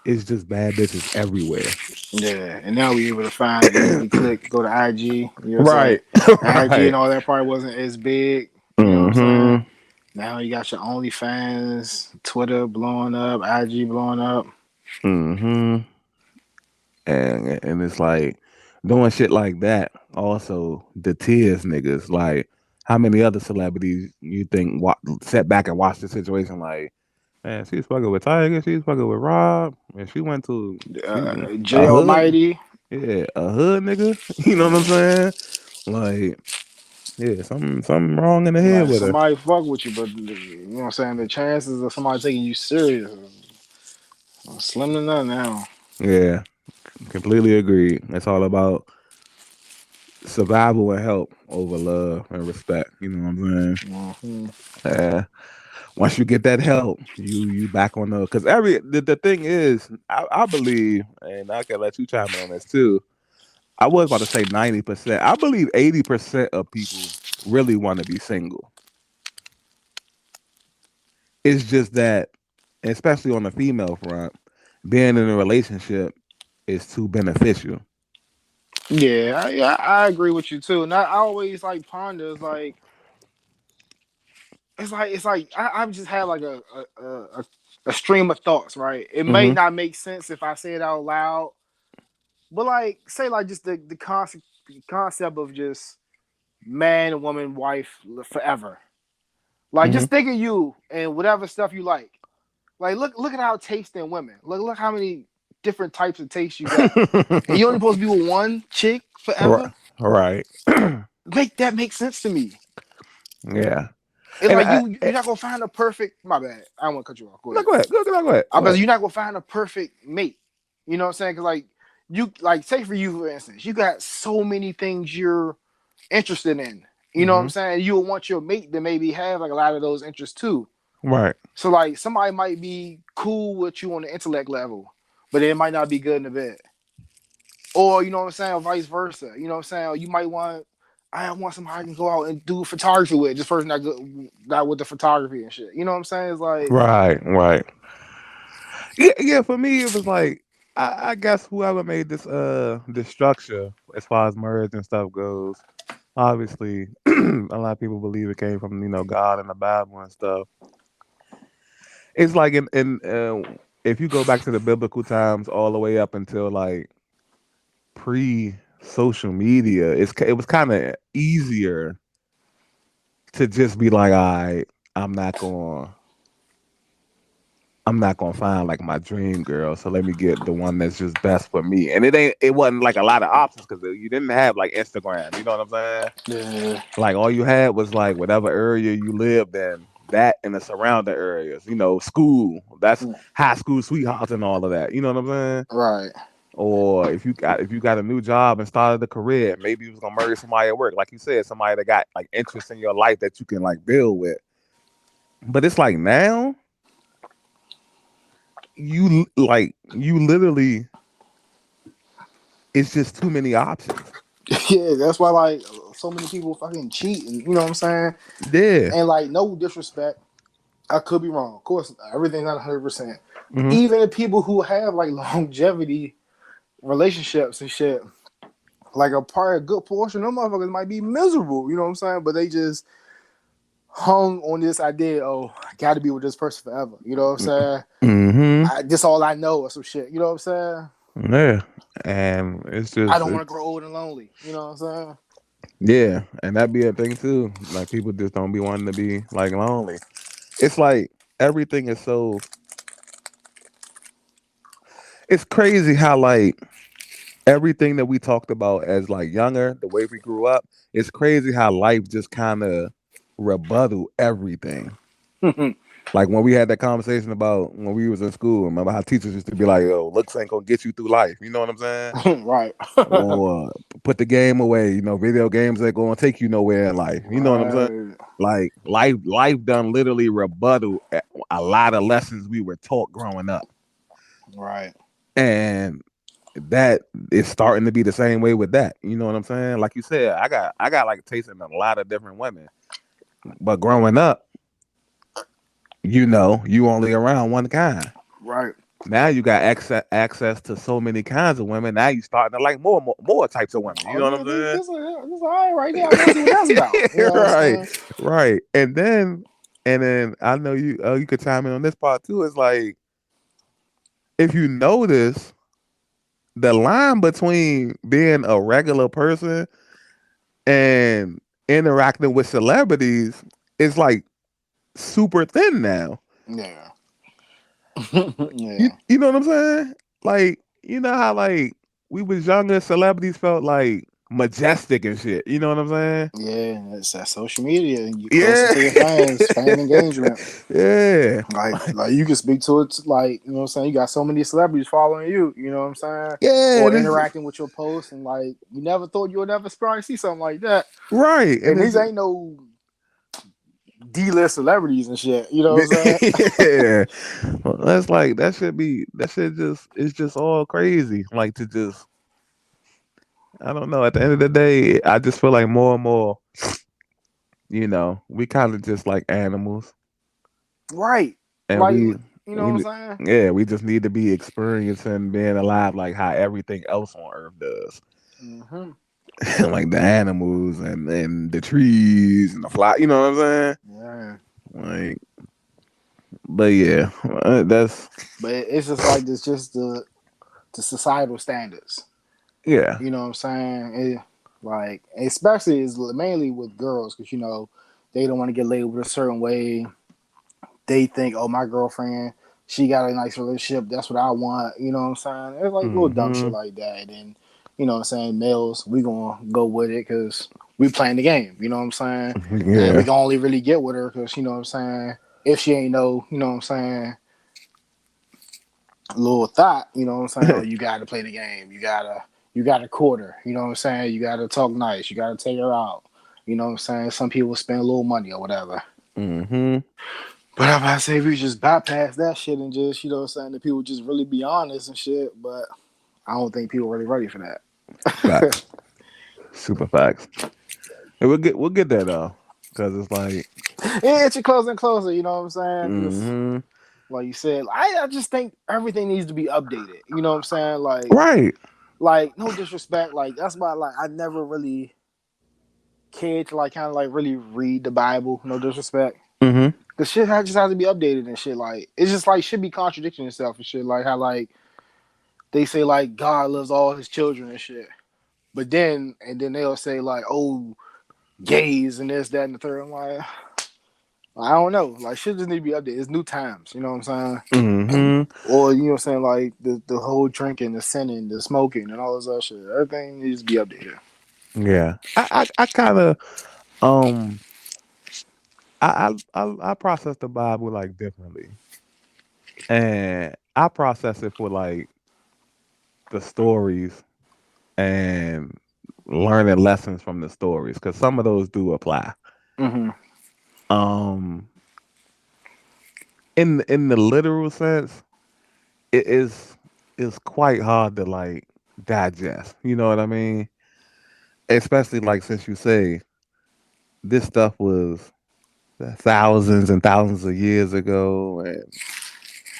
it's just bad bitches everywhere. Yeah, and now we able to find it easily. Click, go to IG. You know what I'm saying? Right, IG right. and all that probably wasn't as big. You know what I'm saying? hmm Now you got your OnlyFans, Twitter blowing up, IG blowing up. Hmm. And it's like doing shit like that. Also, the tears niggas. Like, how many other celebrities you think sat back and watched the situation? Like, man, she's fucking with Tiger, she's fucking with Rob, and she went to J a hood. Almighty. Yeah, a hood nigga. You know what I'm saying? Like, yeah, something wrong in the head Like with her. somebody fuck with you, but you know what I'm saying? The chances of somebody taking you serious are slim to none now. Yeah, completely agree. It's all about survival and help over love and respect. You know what I'm Hmm. saying? Once you get that help, you back on the because the thing is, I believe, and I can let you chime in on this too. I was about to say 90%. I believe 80% of people really want to be single. It's just that, especially on the female front, being in a relationship is too beneficial. Yeah, I agree with you too. And I always like ponder. It's like I've just had like a stream of thoughts. Right, it may Hmm. not make sense if I say it out loud, but like say like just the concept of just man, woman, wife forever. Like Hmm. just think of you and whatever stuff you like. Like look at how taste in women. Look how many different types of taste you got. And you only supposed to be with one chick Right. forever? Right. Make that make sense to me. Yeah. And And like you're not gonna find a perfect my bad. I don't wanna cut you off. Go no, ahead. go ahead. Go ahead. I Go bet ahead. you're not gonna find a perfect mate. You know what I'm saying? Cause like you like say for you for instance, you got so many things you're interested in. You know what I'm Hmm. saying? You'll want your mate to maybe have like a lot of those interests too. Right. So like somebody might be cool with you on the intellect level, but it might not be good in the bed. Or you know what I'm saying, or vice versa. You know what I'm saying? Or you might want I want somebody I can go out and do photography with, just person that got with the photography and shit. You know what I'm saying? It's like Right. Right. Yeah, yeah. For me, it was like I guess whoever made this structure as far as marriage and stuff goes. Obviously, a lot of people believe it came from God and the Bible and stuff. It's like in if you go back to the biblical times all the way up until like pre social media, it was kind of easier to just be like, all right, I'm not going. I'm not gonna find like my dream girl, so let me get the one that's just best for me. And it wasn't like a lot of options because you didn't have like Instagram. You know what I'm saying? yeah. Like all you had was like whatever area you lived in, that and the surrounding areas. School. That's high school sweethearts and all of that. You know what I'm saying? Right. Or if you got a new job and started a career, maybe you was gonna marry somebody at work, like you said, somebody that got like interest in your life that you can like build with. But it's like now you literally it's just too many options. Yeah, that's why like so many people fucking cheat and you know what I'm saying? Yeah. And like no disrespect, I could be wrong. Of course, everything's not 100%. But Hmm. even the people who have like longevity relationships and shit, like a good portion of them motherfuckers might be miserable, you know what I'm saying? But they just hung on this idea, oh, I gotta be with this person forever. You know what I'm saying? Hmm. This all I know or some shit. You know what I'm saying? Yeah. And it's I just don't want to it's grow old and lonely. You know what I'm saying? yeah, and that be a thing too. Like people just don't be wanting to be like lonely. It's like everything is so it's crazy how like everything that we talked about as like younger, the way we grew up, it's crazy how life just kind of rebuttal everything. Like when we had that conversation about when we was in school, remember how teachers used to be like, "Yo, looks ain't gonna get you through life." You know what I'm saying? Right. Or put the game away. Video games ain't gonna take you nowhere in life. You know what I'm saying? Right. Like life done literally rebuttal a lot of lessons we were taught growing up, Right. and that is starting to be the same way with that. You know what I'm saying? Like you said, I got like tasting a lot of different women, but growing up, you only around one kind. Right. Now you got access to so many kinds of women. Now you starting to like more types of women. You Oh, know what this all right right there. I want to see what that's about. I'm You know saying? what I'm Right, saying? right. And then And then I know you could chime in on this part too. It's like if you notice the line between being a regular person and interacting with celebrities is like super thin now. Yeah. You Yeah. you know what I'm saying? Like you know how like we was younger, celebrities felt like majestic and shit. You know what I'm saying? Yeah, it's that social media. You closer Yeah, to your fans, fan engagement. yeah, Like you can speak to it like, you know what I'm saying? You got so many celebrities following you, you know what I'm saying? yeah. Or This interacting with your posts and like you never thought you would ever probably see something like that. right, and And it's these ain't no D-list celebrities and shit. You know what I'm saying? yeah. Well, that's like that should just it's just all crazy. Like to just I don't know. At the end of the day, I just feel like more and more, we kind of just like animals, Right. and Like, we you know we what I'm saying? yeah we just need to be experiencing being alive like how everything else on Earth does, Hmm. like the animals and the trees and the fly. You know what I'm saying? Yeah. Like, but yeah, that's But it's just like this, just the societal standards. yeah. You know what I'm saying? Like, especially is mainly with girls because they don't want to get labeled a certain way. They think, oh, my girlfriend, she got a nice relationship. That's what I want. You know what I'm saying? It's like little dumb shit Hmm. like that. And then, you know what I'm saying? Males, we gonna go with it because we playing the game. You know what I'm saying? And we Yeah. can only really get with her because you know what I'm saying. If she ain't no, you know what I'm saying, little thought, you know what I'm saying? Oh, you gotta play the game. You gotta quarter. You know what I'm saying? You gotta talk nice. You gotta take her out. You know what I'm saying? Some people spend a little money or whatever. Hmm. But I'm about to say if we just bypass that shit and just, you know what I'm saying, the people just really be honest and shit, but I don't think people really ready for that. Facts. Super facts. And we'll get that though, because it's like, Yeah, it's closer and closer, you know what I'm saying? Just hmm like you said, I just think everything needs to be updated. You know what I'm saying? right. Like no disrespect, like that's why like I never really cared to like kind of like really read the Bible. No disrespect, Hmm. because shit just has to be updated and shit. Like it's just like should be contradicting itself and shit. Like how like they say like God loves all his children and shit, but then they'll say like oh gays and this that and the third. I'm like I don't know. Like shit just need to be updated. It's new times. You know what I'm saying? Hmm. Or you know what I'm saying like the whole drinking, the sinning, the smoking, and all this other shit. Everything needs to be updated. Yeah. I kind of um I process the Bible like differently, and I process it for like the stories and learning lessons from the stories because some of those do apply. Hmm. Um, in the literal sense, it is quite hard to like digest. You know what I mean? Especially like since you say this stuff was thousands and thousands of years ago, and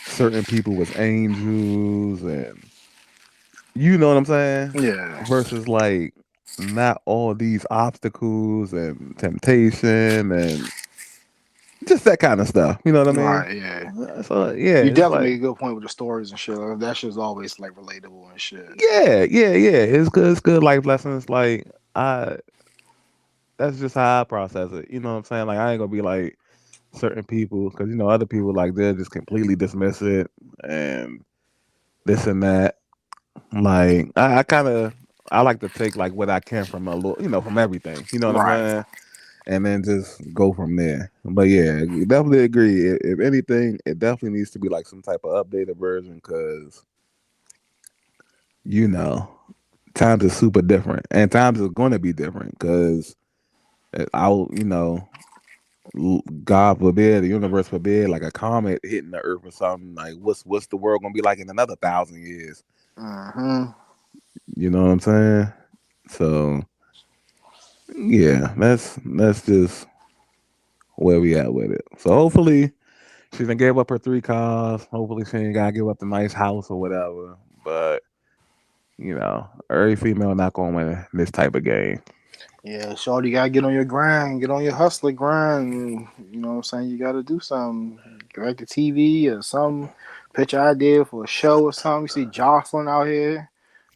certain people was angels, and you know what I'm saying? Yeah. Versus like not all these obstacles and temptation and just that kind of stuff. You know what I mean? Right. Yeah. So yeah, You it's definitely like make a good point with the stories and shit. Like, that shit's always like relatable and shit. yeah. It's good. It's good life lessons. Like I, that's just how I process it. You know what I'm saying? Like I ain't gonna be like certain people because other people like they'll just completely dismiss it and this and that. Like I kind of I like to take like what I can from a little, from everything. You know what I'm Right. saying? And then just go from there. But yeah, definitely agree. If anything, it definitely needs to be like some type of updated version because you know times are super different, and times are going to be different because I'll God forbid, the universe forbid, like a comet hitting the Earth or something. Like, what's the world gonna be like in another 1,000 years? Hmm. You know what I'm saying? So yeah, that's just where we at with it. So hopefully she done gave up her 3 cars. Hopefully she ain't gotta give up the nice house or whatever. But every female not gonna win this type of game. Yeah, shorty, you gotta get on your grind, get on your hustler grind. You know what I'm saying? You gotta do something. Direct the TV or some pitch idea for a show or something. You see Jocelyn out here.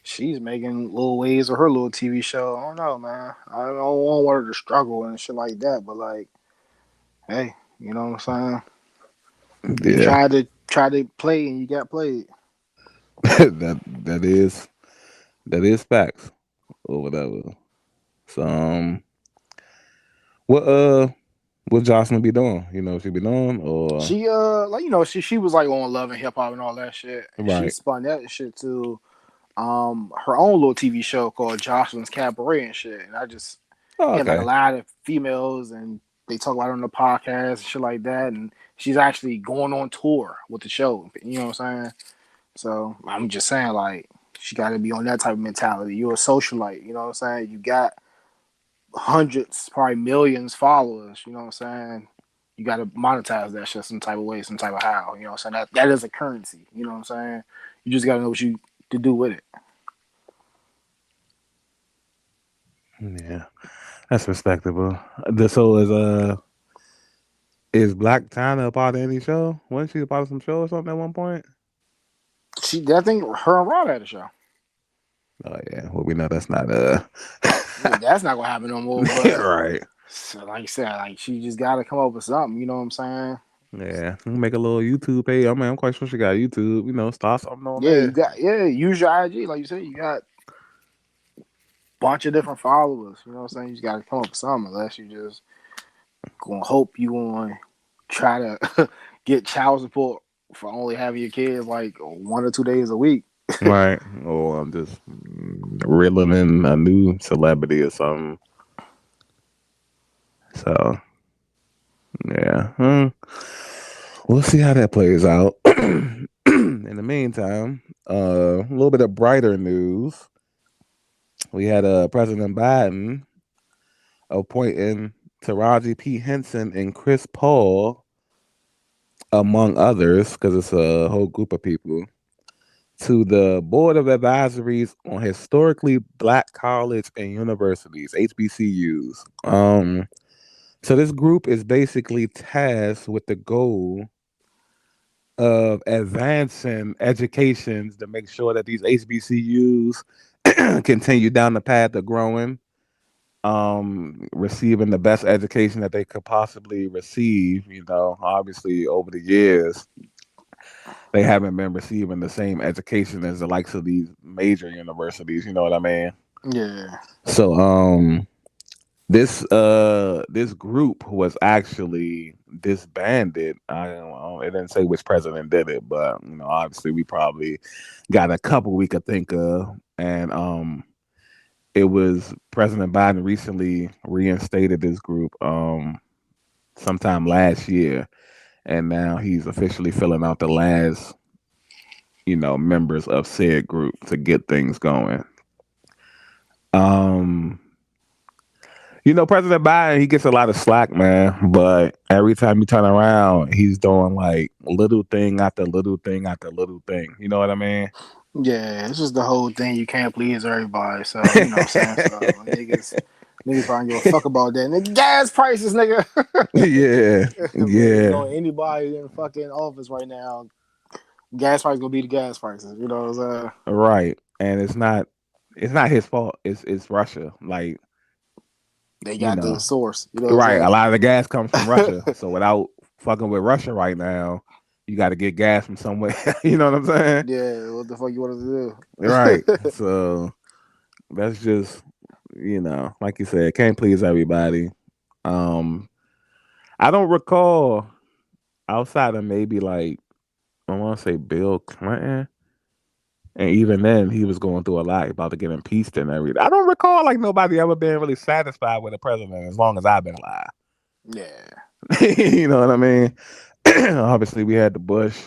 She's making little waves with her little TV show. I don't know, man. I don't want her to struggle and shit like that, but like, hey, you know what I'm saying? You Yeah, try to play and you got played. that is facts or whatever. So what what Jocelyn be doing? She be doing or She like she was like on Love and Hip Hop and all that shit. And she right? spun that shit to her own little TV show called Jocelyn's Cabaret and shit. And I just Oh, had like a okay. lot of females and they talk about it on the podcast and shit like that. And she's actually going on tour with the show. You know what I'm saying? So I'm just saying like she got to be on that type of mentality. You're a socialite. You know what I'm saying? You got hundreds, probably millions followers. You know what I'm saying? You got to monetize that shit some type of way, some type of how. You know what I'm saying? That is a currency. You know what I'm saying? You just got to know what you to do with it. Yeah, that's respectable. So is Black China a part of any show? Wasn't she a part of some show or something at one point? I think her and Rob had a show. Oh yeah. Well, we know that's not Yeah, that's not gonna happen no more. But right. so, like I said, like she just got to come up with something. You know what I'm saying? Yeah, we can make a little YouTube page. I'm quite sure she got YouTube. Start something on Yeah, you there. got use your IG like you said. You got a bunch of different followers. You know what I'm saying? You just got to come up with something. Unless you just gonna hope you gonna try to get child support for only having your kids like 1 or 2 days a week. Right. Or I'm just reeling in a new celebrity or something. So yeah. We'll see how that plays out. In the meantime, a little bit of brighter news. We had President Biden appointing Taraji P. Henson and Chris Paul, among others, because it's a whole group of people, to the Board of Advisories on Historically Black College and Universities, HBCUs. So this group is basically tasked with the goal of advancing educations to make sure that these HBCUs continue down the path of growing, receiving the best education that they could possibly receive. Obviously over the years they haven't been receiving the same education as the likes of these major universities. You know what I mean? Yeah, So this group was actually disbanded. I don't know, it didn't say which president did it, but obviously we probably got a couple we could think of, and it was President Biden recently reinstated this group sometime last year, and now he's officially filling out the last members of said group to get things going. Um, President Biden, he gets a lot of slack, man. But every time you turn around, he's doing like little thing after little thing after little thing. You know what I mean? yeah. It's just the whole thing. You can't please everybody, so you know what I'm saying. So niggas probably give a fuck about that. Nigga, gas prices, nigga. Yeah, But yeah, anybody in fucking office right now, gas prices gonna be the gas prices. You know what I'm saying? right. And it's not his fault. It's Russia. Like They you got the know, source. You know what right. I'm A lot of the gas comes from Russia. saying? So without fucking with Russia right now, you got to get gas from somewhere. You know what I'm saying? Yeah, what the fuck you want Right. to do? So that's just like you said, can't please everybody. Um, I don't recall outside of maybe like I want to say Bill Clinton, and even then he was going through a lot about to get impeached and everything. I don't recall like nobody ever being really satisfied with the president as long as I've been alive. Yeah, You know what I mean? Obviously, we had the Bush,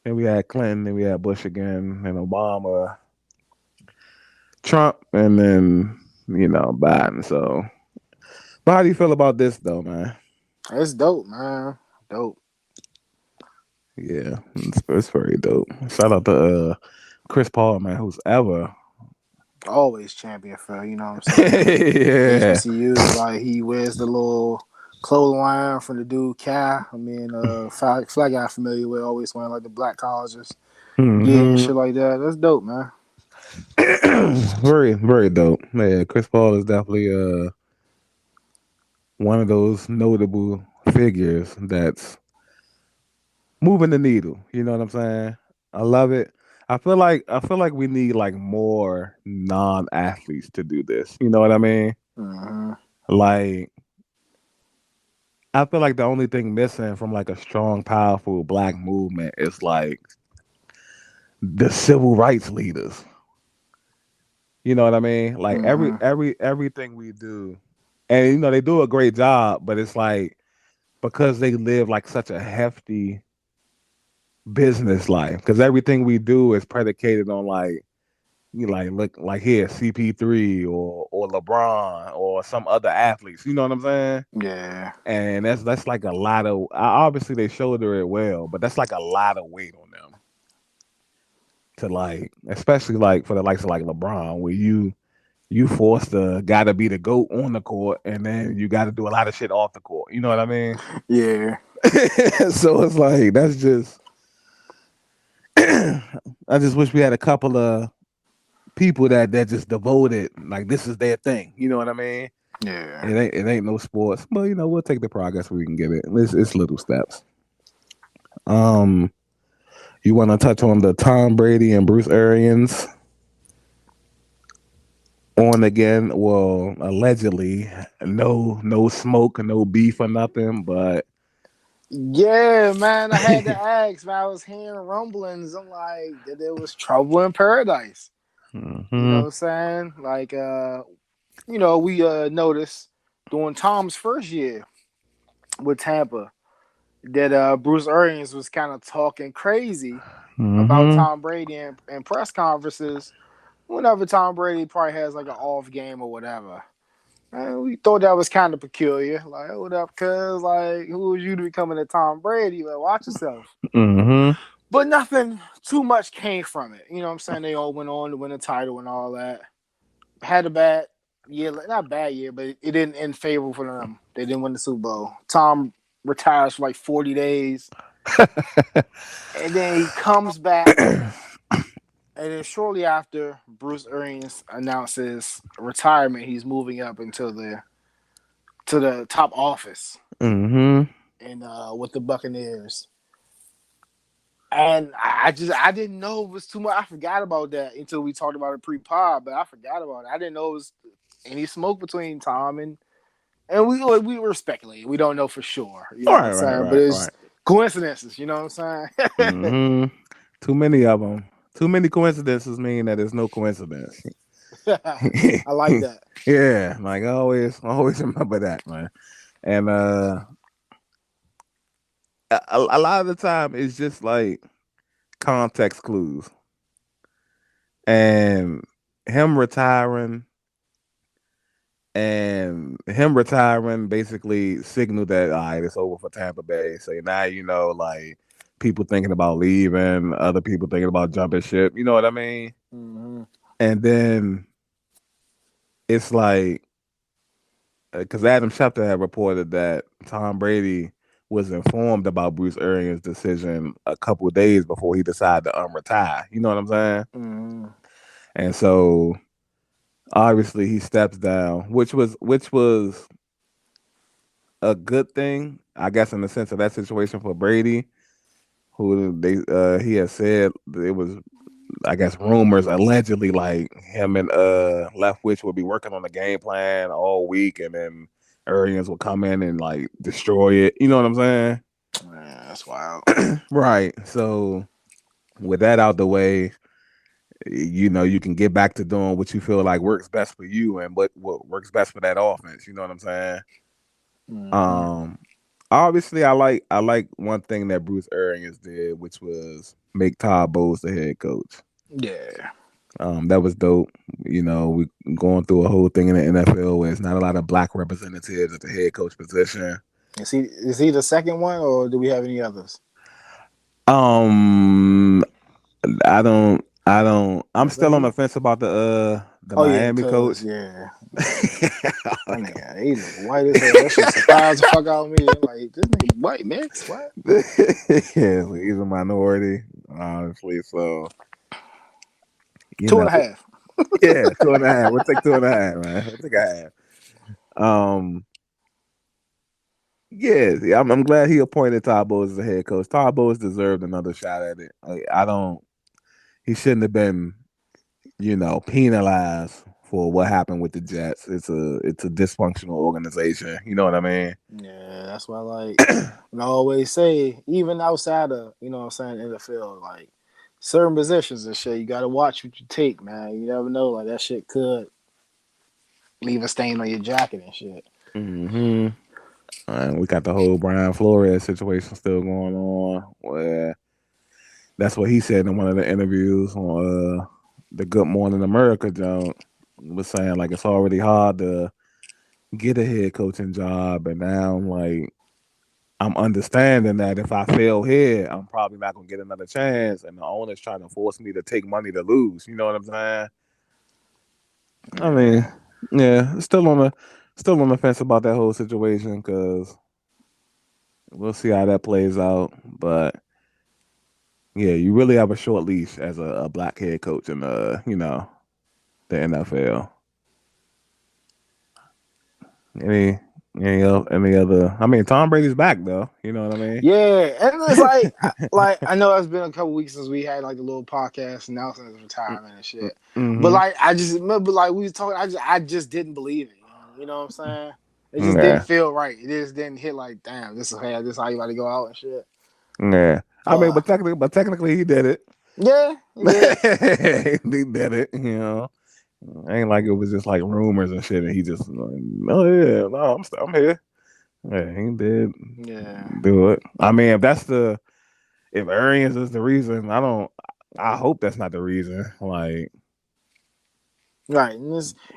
and we had Clinton, and we had Bush again, and Obama, Trump, and then Biden. So, but how do you feel about this though, man? it's dope, man. Dope. Yeah, it's very dope. Shout out to Chris Paul, man, who's ever Always champion for, you know what I'm saying? Yeah. HBCUs, like he wears the little clothesline from the dude Cal. I mean, flag guy familiar with always wearing like the black colleges, gear and Hmm. shit like that. That's dope, man. Very, very dope. Yeah, Chris Paul is definitely one of those notable figures that's moving the needle. You know what I'm saying? I love it. I feel like we need like more non-athletes to do this. You know what I mean? Hmm. Like I feel like the only thing missing from like a strong, powerful black movement is like the civil rights leaders. You know what I mean? Like Hmm. everything we do, and they do a great job, but it's like because they live like such a hefty business life, because everything we do is predicated on like look like here CP3 or LeBron or some other athletes. You know what I'm saying? Yeah, And that's like a lot of obviously they shoulder it well, but that's like a lot of weight on them to like, especially like for the likes of like LeBron, where you force the guy to be the goat on the court, and then you got to do a lot of shit off the court. You know what I mean? yeah, So it's like that's just. I just wish we had a couple of people that just devoted like this is their thing. You know what I mean? yeah. It ain't no sports, but we'll take the progress we can get it. It's little steps. Um, you want to touch on the Tom Brady and Bruce Arians on again? Well, allegedly, no smoke, no beef or nothing, but Yeah, man, I had to ask, man. I was hearing rumblings. I'm like, that there was trouble in paradise. You know hmm what I'm saying? Like, we noticed during Tom's first year with Tampa that Bruce Arians was kind of talking crazy about hmm Tom Brady in press conferences whenever Tom Brady probably has like an off game or whatever. And we thought that was kind of peculiar. Like, what up, cuz? Like, who was you to be coming to Tom Brady? Like, watch yourself. hmm But nothing too much came from it. You know what I'm saying? They all went on to win a title and all that. Had a bad year, not bad year, but it didn't end favorable for them. They didn't win the Super Bowl. Tom retires for like 40 days, and then he comes back. And then shortly after, Bruce Arians announces retirement. He's moving up into the top office hmm and with the Buccaneers. And I didn't know it was too much. I forgot about that until we talked about it pre-pod, but I forgot about it. I didn't know it was any smoke between Tom and we were speculating. We don't know for sure. You know what I'm Right, right, saying? But right, it's right. coincidences. You know what I'm saying? hmm Too many of them. Too many coincidences mean that it's no coincidence. I like that. Yeah, like I always remember that, man. And a lot of the time it's just like context clues. And him retiring him retiring basically signaled that all right, it's over for Tampa Bay. So now like people thinking about leaving, other people thinking about jumping ship. You know what I mean? Hmm. And then it's like because Adam Schefter had reported that Tom Brady was informed about Bruce Arians' decision a couple of days before he decided to unretire. You know what I'm saying? Hmm. And so obviously he steps down, which was a good thing, I guess, in the sense of that situation for Brady, who he had said it was, I guess, rumors allegedly like him and Leftwich would be working on the game plan all week, and then Arians would come in and like destroy it. You know what I'm saying? Man, that's wild. Right. So with that out the way, you can get back to doing what you feel like works best for you and what works best for that offense. You know what I'm saying? Hmm. Um, obviously, I like one thing that Bruce Arians did, which was make Todd Bowles the head coach. Yeah. That was dope. We going through a whole thing in the NFL where it's not a lot of black representatives at the head coach position. Is he the second one, or do we have any others? Um, I don't. I'm I still on think the fence about the Oh yeah, Miami cause coach. yeah, yeah. That nigga, he look white as hell. That shit surprised the fuck out of me. I'm like, this nigga white mix? What? Yeah, so he's a minority, honestly. So you Two and know, a half. yeah, 2.5. We'll take 2.5, man. We'll take a half. Yeah, yeah, I'm glad he appointed Todd Bowles as the head coach. Todd Bowles deserved another shot at it. I don't. He shouldn't have been, penalized for what happened with the Jets. It's a dysfunctional organization. You know what I mean? Yeah, that's why like and I always say, even outside of, what I'm saying, NFL, like certain positions and shit, you gotta watch what you take, man. You never know, like that shit could leave a stain on your jacket and shit. hmm And we got the whole Brian Flores situation still going on. Where that's what he said in one of the interviews on the Good Morning America. Joe was saying like it's already hard to get a head coaching job, and now I'm understanding that if I fail here, I'm probably not gonna get another chance, and the owner's trying to force me to take money to lose. You know what I'm saying? I mean, Yeah. yeah, still on the fence about that whole situation because we'll see how that plays out. But yeah, you really have a short leash as a black head coach in the NFL. Any any other? I mean, Tom Brady's back though. You know what I mean? Yeah, and it's like I know it's been a couple weeks since we had like the little podcast announcing his retirement and shit. But Mm-hmm. like I just remember like we was talking, I just didn't believe it. You know what I'm saying? It just didn't Yeah, feel right. It just didn't hit like, damn, this is how you about to go out and shit. yeah. I mean, But but technically, he did it. yeah, he did. He did it. Ain't like it was just like rumors and shit, and he just like, oh yeah, no, I'm here. Yeah, he did Yeah. do it. I mean, if Arians is the reason, I hope that's not the reason. Like, Right. And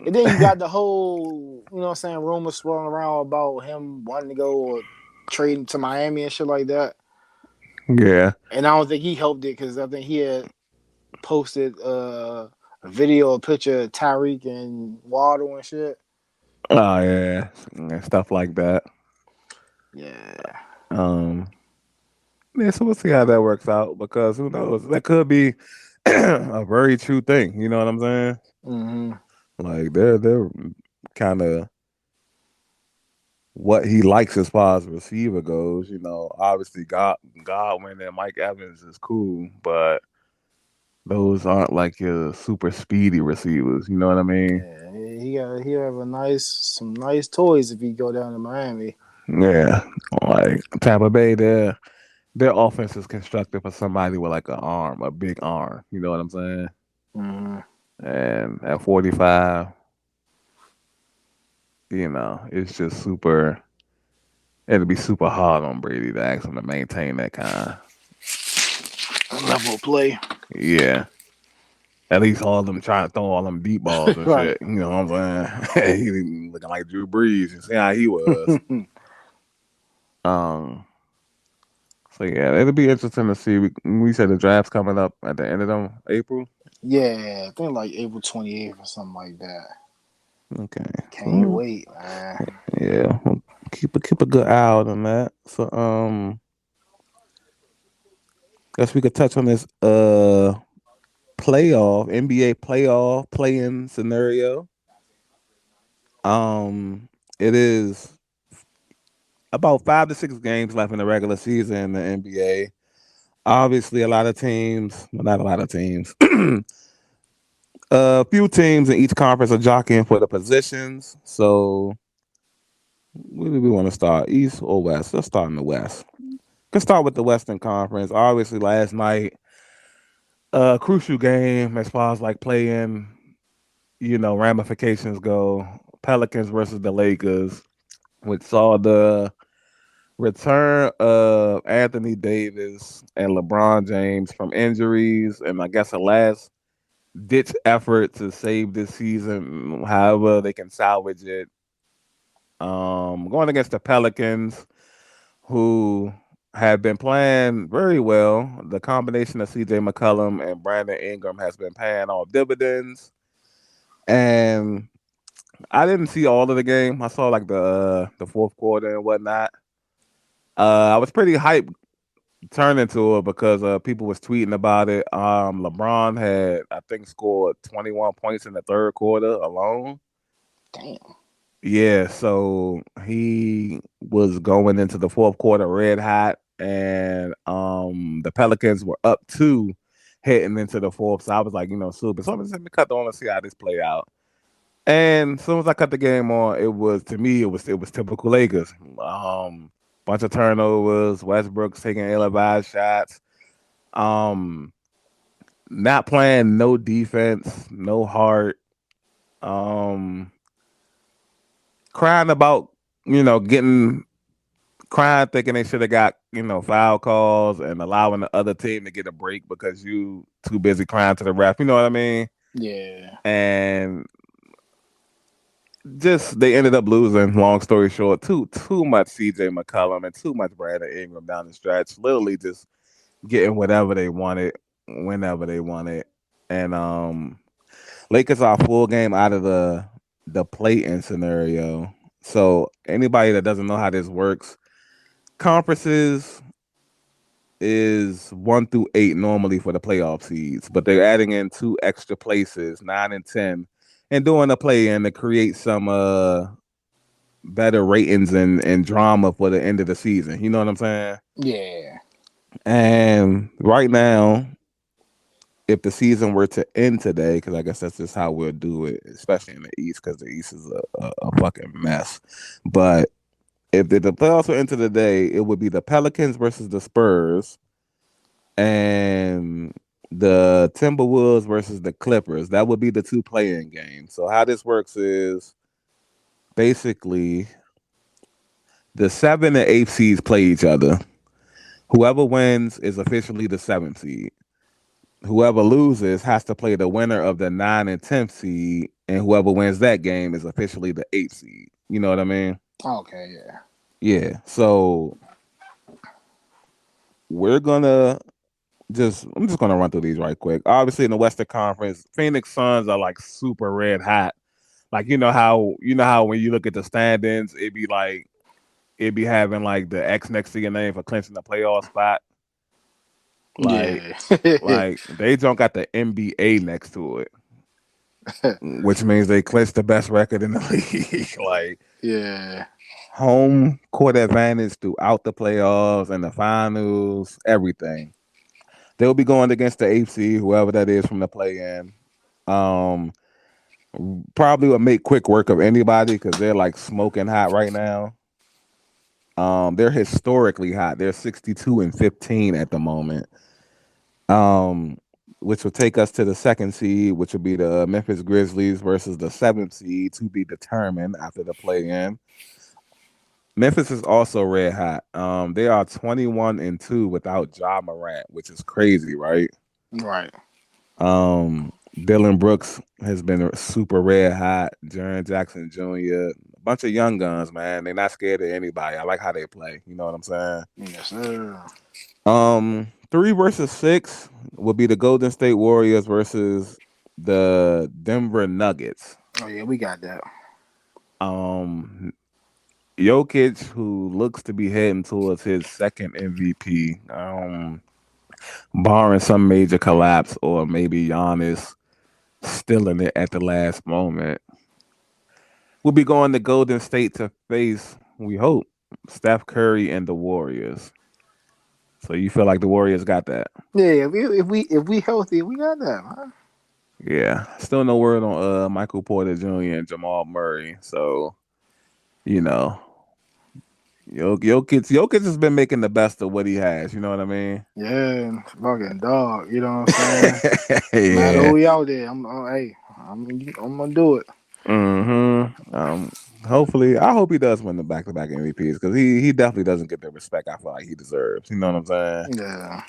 then you got the whole, you know what I'm saying, rumors swirling around about him wanting to go or trading to Miami and shit like that. yeah, And I don't think he helped it because I think he had posted a video, a picture of Tyreek and Waddle and shit. oh yeah, and stuff like that. Yeah. Um, yeah, so we'll see how that works out because who knows? That could be a very true thing. You know what I'm saying? Mm-hmm. Like they're kind of what he likes as far as receiver goes. Obviously Godwin and Mike Evans is cool, but those aren't like your super speedy receivers. You know what I mean? Yeah, he have some nice toys if you go down to Miami. Yeah, like Tampa Bay, their offense is constructed for somebody with like a big arm. You know what I'm saying? Mm-hmm. And at 45, it's just super. It'd be super hard on Brady to ask him to maintain that kind. Level of play. Yeah. At least all of them trying to throw all them deep balls and Right. shit. You know what I'm saying? He looking like Drew Brees. You see how he was. Um. So yeah, it'll be interesting to see. We said the draft's coming up at the end of April. Yeah, I think like April 28th or something like that. Okay. Can't So wait, man. yeah, we'll keep a good eye out on that. So guess we could touch on this playoff NBA playoff play-in scenario. Um, it is about 5 to 6 games left in the regular season in the NBA. Obviously, a lot of teams, well, not a lot of teams, a few teams in each conference are jockeying for the positions. So, where do we want to start? East or West? Let's start in the West. Let's start with the Western Conference. Obviously, last night, a crucial game as far as like playing, ramifications go. Pelicans versus the Lakers, which saw the return of Anthony Davis and LeBron James from injuries, and I guess a last ditch effort to save this season, however they can salvage it. Going against the Pelicans, who have been playing very well. The combination of CJ McCollum and Brandon Ingram has been paying off dividends. And I didn't see all of the game. I saw like the fourth quarter and whatnot. I was pretty hyped turning to it because people was tweeting about it. LeBron had I think scored 21 points in the third quarter alone. Damn. Yeah, so he was going into the fourth quarter red hot, and the Pelicans were up two heading into the fourth. So I was like, super. So let me cut on and see how this play out. And as soon as I cut the game on, it was to me it was typical Lakers. Bunch of turnovers, Westbrook's taking ill-advised shots. Um, Not playing no defense, no heart. Um, Crying about getting crying, thinking they should have got foul calls and allowing the other team to get a break because you too busy crying to the ref. You know what I mean? Yeah. And just they ended up losing. Long story short, too much CJ McCollum and too much Brandon Ingram down the stretch. Literally just getting whatever they wanted, whenever they wanted. And Lakers are full game out of the play-in scenario. So anybody that doesn't know how this works, conferences is 1 through 8 normally for the playoff seeds, but they're adding in two extra places, 9 and 10, and doing a play-in to create some better ratings and drama for the end of the season. You know what I'm saying? Yeah. And right now, if the season were to end today, because I guess that's just how we'll do it, especially in the East, because the East is a fucking mess. But if the playoffs were into the day, it would be the Pelicans versus the Spurs and the Timberwolves versus the Clippers. That would be the two playing games. So how this works is basically the 7 and 8 seeds play each other. Whoever wins is officially the 7th seed. Whoever loses has to play the winner of the 9 and 10th seed, and whoever wins that game is officially the 8th seed. You know what I mean? Okay. Yeah. Yeah. So we're gonna I'm just gonna run through these right quick. Obviously, in the Western Conference, Phoenix Suns are like super red hot. Like you know how when you look at the standings, it be having like the X next to your name for clinching the playoff spot. Like Yeah. like they don't got the NBA next to it, which means they clinched the best record in the league. Like Yeah. home court advantage throughout the playoffs and the finals, everything. They'll be going against the AFC, whoever that is from the play-in. Um, Probably would make quick work of anybody because they're like smoking hot right now. They're historically hot. They're 62-15 at the moment. Um, which will take us to the second seed, which will be the Memphis Grizzlies versus the 7th seed to be determined after the play-in. Memphis is also red hot. They are 21-2 without Ja Morant, which is crazy, right? Right. Dylan Brooks has been super red hot. Jaren Jackson Jr. A bunch of young guns, man. They're not scared of anybody. I like how they play. You know what I'm saying? Yes, sir. 3 versus 6 will be the Golden State Warriors versus the Denver Nuggets. Oh yeah, we got that. Um, Jokic, who looks to be heading towards his second MVP, barring some major collapse or maybe Giannis stealing it at the last moment. We'll be going to Golden State to face, we hope, Steph Curry and the Warriors. So you feel like the Warriors got that? Yeah, if we healthy, we got that, man. Yeah. Still no word on Michael Porter Jr. and Jamal Murray. So, you know, Jokic has been making the best of what he has. You know what I mean? Yeah, fucking dog. You know what I'm saying? No matter Yeah. who we out there, hey, I'm gonna do it. Hopefully, I hope he does win the back-to-back MVPs because he definitely doesn't get the respect I feel like he deserves. You know what I'm saying? Yeah.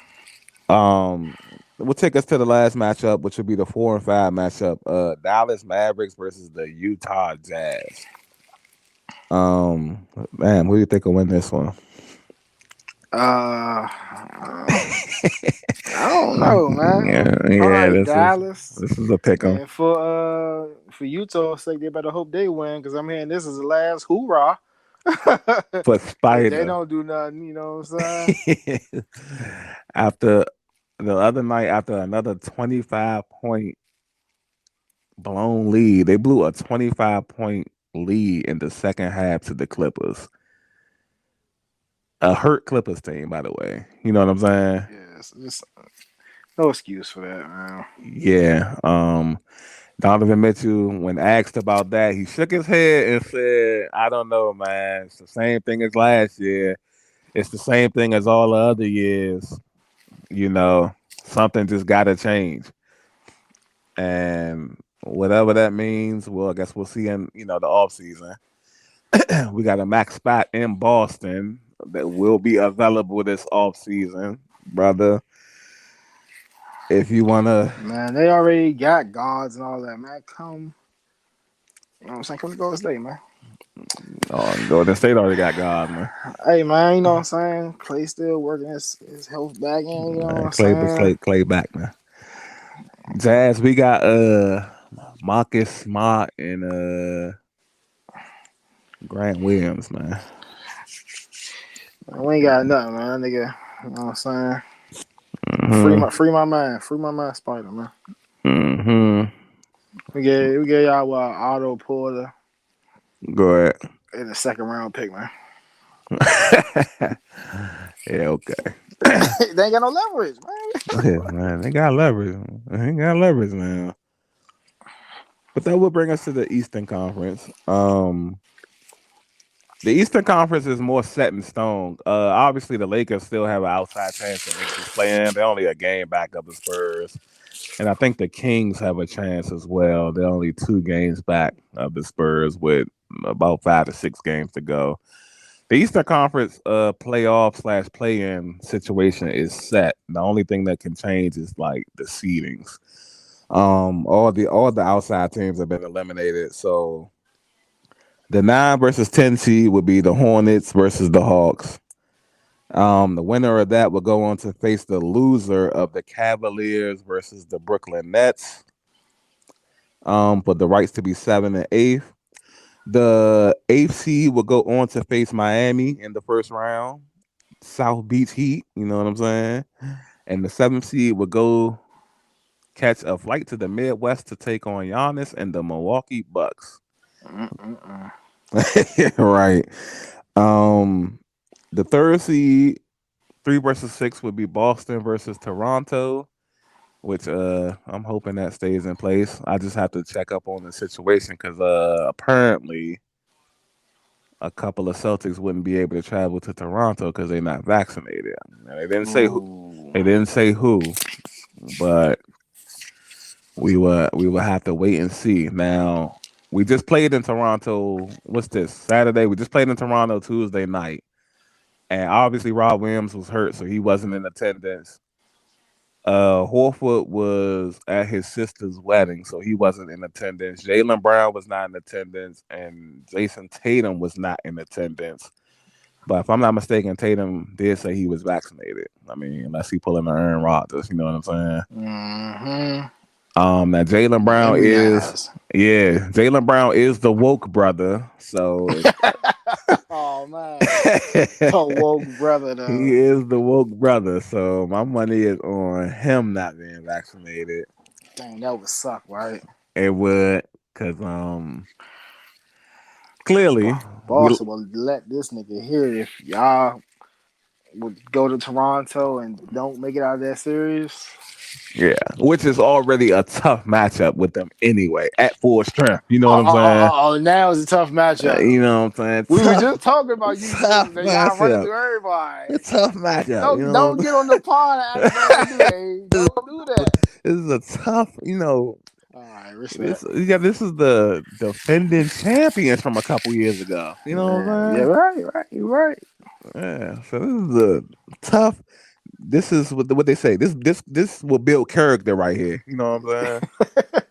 Um, we'll take us to the last matchup, which will be the 4 and 5 matchup. Dallas Mavericks versus the Utah Jazz. Man, who do you think will win this one? Uh, I don't know, man. Yeah, Probably this is Dallas. this is a pick 'em And for Utah's sake, they better hope they win because I'm hearing this is the last hoorah. for If they Spider. don't do nothing, you know what I'm After the other night, after another 25-point blown lead, they blew a 25-point lead in the second half to the Clippers. A hurt Clippers team, by the way. You know what I'm saying? saying? Yes, just no excuse for that, man. Yeah. Donovan Mitchell, when asked about that, he shook his head and said, "I don't know, man. It's the same thing as last year. It's the same thing as all the other years. You know, something just got to change." And whatever that means, well, I guess we'll see in the off season. We got a max spot in Boston that will be available this off season, brother. If you wanna, Man, they already got guards and all that, man. Come, you know what I'm saying? Come to Golden State, man. oh, Golden State already got God, man. Hey, man, you know what I'm saying? Clay still working his health back in, you know what Man, I'm saying? Clay back, man. Jazz, we got Marcus Smart and Grant Williams, man. We ain't got nothing, man. Nigga, you know what I'm saying? Hmm. Free my man. Free my man, Spider, man. Hmm. We get y'all Otto Porter Go ahead. in the second round pick, man. Yeah, okay. They ain't got no leverage, man. Yeah, man, they got leverage. They got leverage, man. But that will bring us to the Eastern Conference. The Eastern Conference is more set in stone. Obviously, the Lakers still have an outside chance to make this play in. They're only a game back of the Spurs. And I think the Kings have a chance as well. They're only 2 games back of the Spurs with about 5 to 6 games to go. The Eastern Conference playoff slash play in situation is set. The only thing that can change is like the seedings. All the outside teams have been eliminated. So the 9 versus 10 seed would be the Hornets versus the Hawks. The winner of that will go on to face the loser of the Cavaliers versus the Brooklyn Nets. For the rights to be 7 and 8. The eighth seed will go on to face Miami in the first round. South Beach Heat, you know what I'm saying? And the seventh seed will go catch a flight to the Midwest to take on Giannis and the Milwaukee Bucks. Mm-mm-mm. Right. Um, the third seed, 3 versus 6, would be Boston versus Toronto, which I'm hoping that stays in place. I just have to check up on the situation because apparently a couple of Celtics wouldn't be able to travel to Toronto because they're not vaccinated. Now, they didn't say who. Ooh. They didn't say who, but we will have to wait and see. Now we just played in Toronto. What's this Saturday? We just played in Toronto Tuesday night, and obviously Rob Williams was hurt, so he wasn't in attendance. Horford was at his sister's wedding, so he wasn't in attendance. Jalen Brown was not in attendance, and Jason Tatum was not in attendance. But if I'm not mistaken, Tatum did say he was vaccinated. I mean, unless he pulling an Aaron Rodgers, you know what I'm saying? Mm-hmm. Now Jalen Brown is, Immunized. yeah, Jalen Brown is the woke brother. So Oh man, the woke brother he though. is the woke brother. So my money is on him not being vaccinated. Dang, that would suck, right? It would, cause clearly we Boston will let this nigga hear it if y'all would go to Toronto and don't make it out of that series. yeah, which is already a tough matchup with them anyway at full strength. You know what Oh, I'm oh, saying? oh, oh, now it's a tough matchup. You know what I'm saying? We were Tough, just talking about you tough that y'all running matchup. through everybody. A tough matchup. You know Don't what get on the pond and act brand new, age. I'm Don't do that. This is a tough, All right, respect. this yeah, this is the defending champions from a couple years ago. You know what Yeah, I'm right, right, you right. saying? Yeah. So this is a tough. This is what they say. This will build character right here. You know what I'm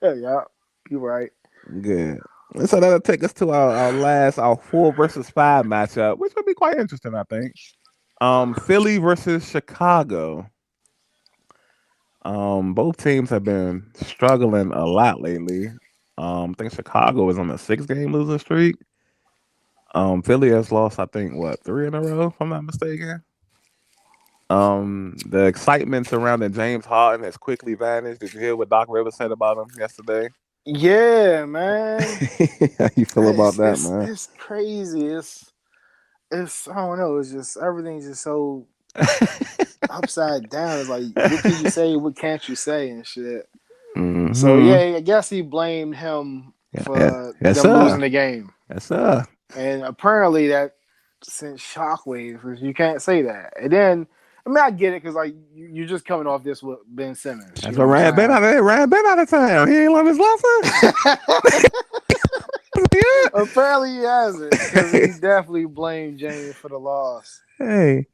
Yeah, you right. saying? Good. And so that'll take us to our 4 versus 5 matchup, which will be quite interesting, I think. Philly versus Chicago. Both teams have been struggling a lot lately. I think Chicago is on a 6 game losing streak. Philly has lost, I think, what, 3 in a row, if I'm not mistaken. The excitement surrounding James Harden has quickly vanished. Did you hear what Doc Rivers said about him yesterday? Yeah, man. How you feel about It's that, it's man? it's crazy. It's I don't know. It's just everything's just so upside down. It's like what can you say? What can't you say and shit. So Mm-hmm. yeah, I guess he blamed him Yeah, yeah, for yes, them losing sir. the game, Yes, sir. and apparently that sent shockwaves. 'Cause you can't say that. And then I mean I get it because like you're just coming off this with Ben Simmons. You That's know what what Rand been I'm out of Rand been out of town. He ain't learned his lesson. saying? Yeah. Apparently he hasn't because he definitely blamed James for the loss. Hey,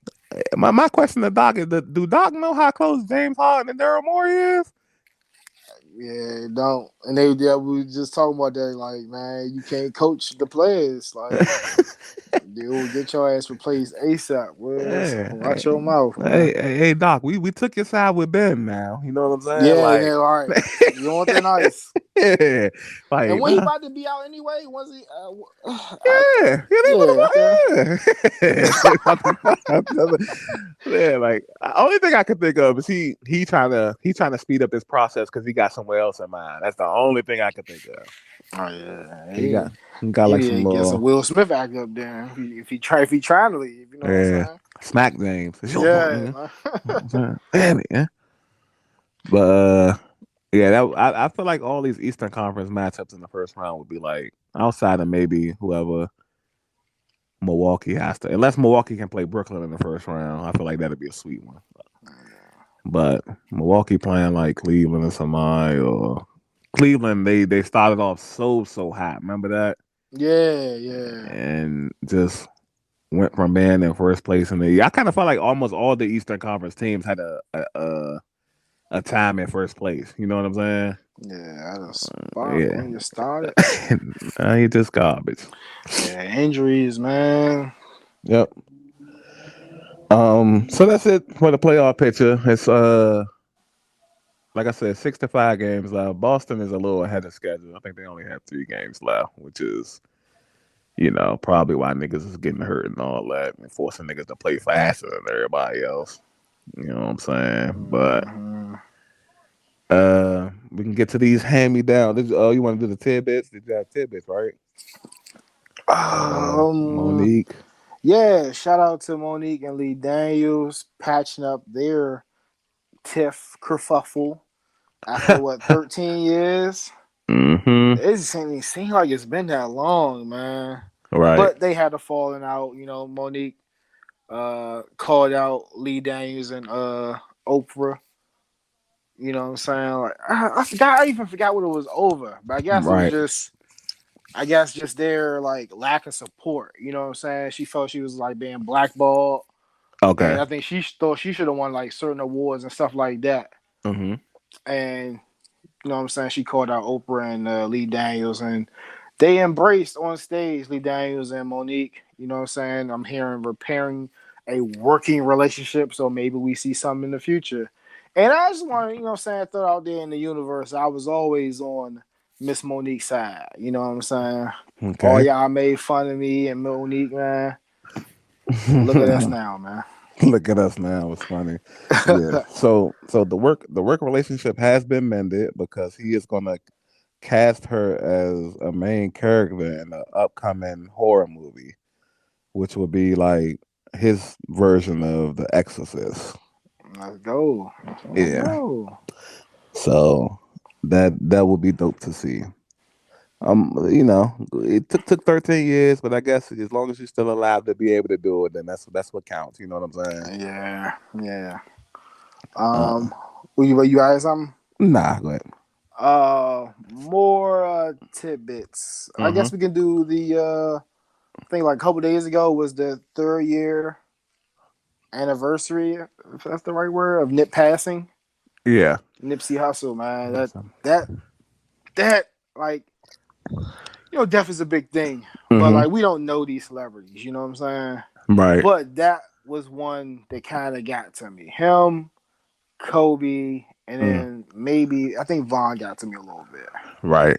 my question to Doc is: do Doc know how close James Harden and Daryl Morey is? Yeah, don't. And we were just talking about that. Like, man, you can't coach the players. Like, they will get your ass replaced ASAP. Whereas, Yeah. watch Hey, your mouth, man. hey, Doc, we took your side with Ben now. You know what I'm saying? Yeah, Like, yeah, all right. You want that nice. yeah, And like, when he about to be out anyway? Was he? yeah, yeah, they put him Yeah, okay. on. Yeah, yeah, like only thing I could think of is he trying to speed up this process because he got somewhere else in mind. That's the only thing I could think of. Oh yeah, He got he he got he like need some to get some little Will Smith act up there. If he trying to leave, you know what yeah I'm smack James. It's your fault, saying? nigga. Yeah. Damn it, yeah. But yeah, I feel like all these Eastern Conference matchups in the first round would be like outside of maybe whoever Milwaukee has to, unless Milwaukee can play Brooklyn in the first round. I feel like that'd be a sweet one. But Milwaukee playing like Cleveland or somebody, or Cleveland, they started off so hot. Remember that, Yeah, yeah. and just went from being in first place in the. I kind of felt like almost all the Eastern Conference teams had a time in first place. You know what I'm saying? Yeah, out of spot Yeah. when you started. Nah, he just garbage. Yeah, injuries, man. Yep. So that's it for the playoff picture. It's like I said, 65 games left. Boston is a little ahead of schedule. I think they only have 3 games left, which is, probably why niggas is getting hurt and all that, and forcing niggas to play faster than everybody else. You know what I'm saying? But Hmm. we can get to these hand me down. Oh, you want to do the tidbits? Did you have tidbits, right? Um, Monique. yeah. Shout out to Monique and Lee Daniels patching up their tiff kerfuffle after what 13 years. Mm-hmm. It just ain't seem like it's been that long, man. Right. But they had a falling out. Monique called out Lee Daniels and Oprah. You know what I'm saying? Like I forgot. I even forgot what it was over. But I guess it was Right. just. I guess just their like lack of support. You know what I'm saying? She felt she was like being blackballed, Okay. and I think she thought she should have won like certain awards and stuff like that. Mm-hmm. And you know what I'm saying? She called out Oprah and Lee Daniels, and they embraced on stage Lee Daniels and Monique. You know what I'm saying? I'm hearing repairing a working relationship, so maybe we see something in the future. And I just want to, throw out there in the universe, I was always on Miss Monique's side. You know what I'm saying? All Okay. y'all made fun of me and Monique, man. And look at us now, man. Look at us now. It's funny. Yeah. So the work relationship has been mended because he is gonna cast her as a main character in an upcoming horror movie, which will be like his version of The Exorcist. Let's go. Let's Yeah. go. So that will be dope to see. It took 13 years, but I guess as long as you're still alive to be able to do it, then that's what counts. You know what I'm saying? Yeah, yeah. Uh, Um, you guys something? nah, go ahead. More tidbits. I Mm-hmm. guess we can do the I think like a couple days ago was the 3rd year anniversary, if that's the right word, of Nip passing. Yeah. Nipsey Hussle, man. That Awesome. that that like death is a big thing, but Mm-hmm. like we don't know these celebrities. You know what I'm saying? Right. But that was one that kind of got to me. Him, Kobe, and Mm. then maybe I think Vaughn got to me a little bit. Right.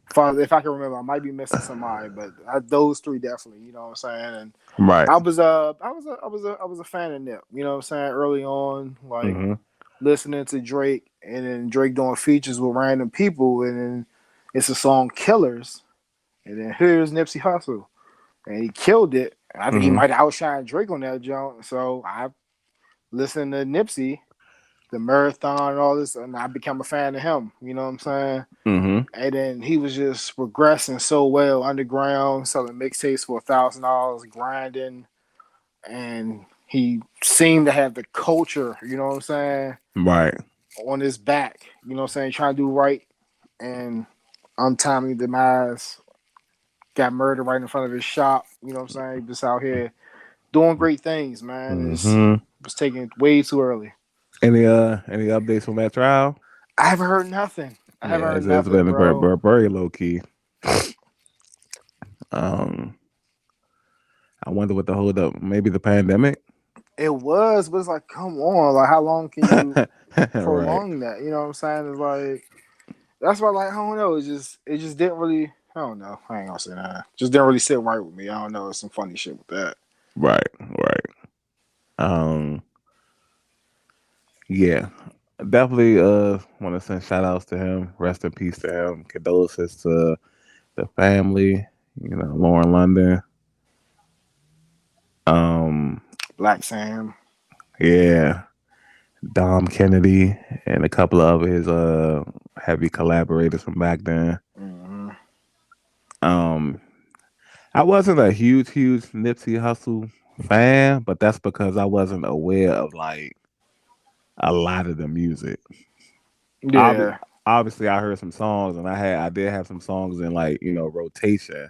If I can remember, I might be missing somebody, but those three definitely. You know what I'm saying? And Right. I was a fan of Nip. You know what I'm saying? Early on, like Mm-hmm. listening to Drake, and then Drake doing features with random people, and then it's a song "Killers," and then here's Nipsey Hussle, and he killed it. I think he Mm-hmm. might outshine Drake on that joint. So I listened to Nipsey, the marathon, and all this, and I became a fan of him. You know what I'm saying? Mm-hmm. And then he was just progressing so well underground, selling mixtapes for $1,000, grinding, and he seemed to have the culture. You know what I'm saying? Right. On his back. You know what I'm saying? Trying to do right, and untimely demise. Got murdered right in front of his shop. You know what I'm saying? He just out here doing great things, man. It's Mm-hmm. was taken way too early. Any updates from that trial? I haven't heard nothing. I haven't Yeah, heard it's nothing, been bro. very low key. Um, I wonder what the hold up. Maybe the pandemic. It was, but it's like, come on, like how long can you Right. prolong that? You know what I'm saying? It's like that's why, like, I don't know. It just didn't really. I don't know. I ain't gonna say that. Just didn't really sit right with me. I don't know. It's some funny shit with that. Right. Right. Um. Yeah. Definitely. Want to send shout outs to him. Rest in peace to him. Condolences to the family. You know, Lauren London. Um. Black Sam. Yeah. Dom Kennedy and a couple of his heavy collaborators from back then. Mm-hmm. Um, I wasn't a huge Nipsey Hussle fan, but that's because I wasn't aware of like a lot of the music. Obvi- Yeah, Obviously, I heard some songs, and I did have some songs in like rotation,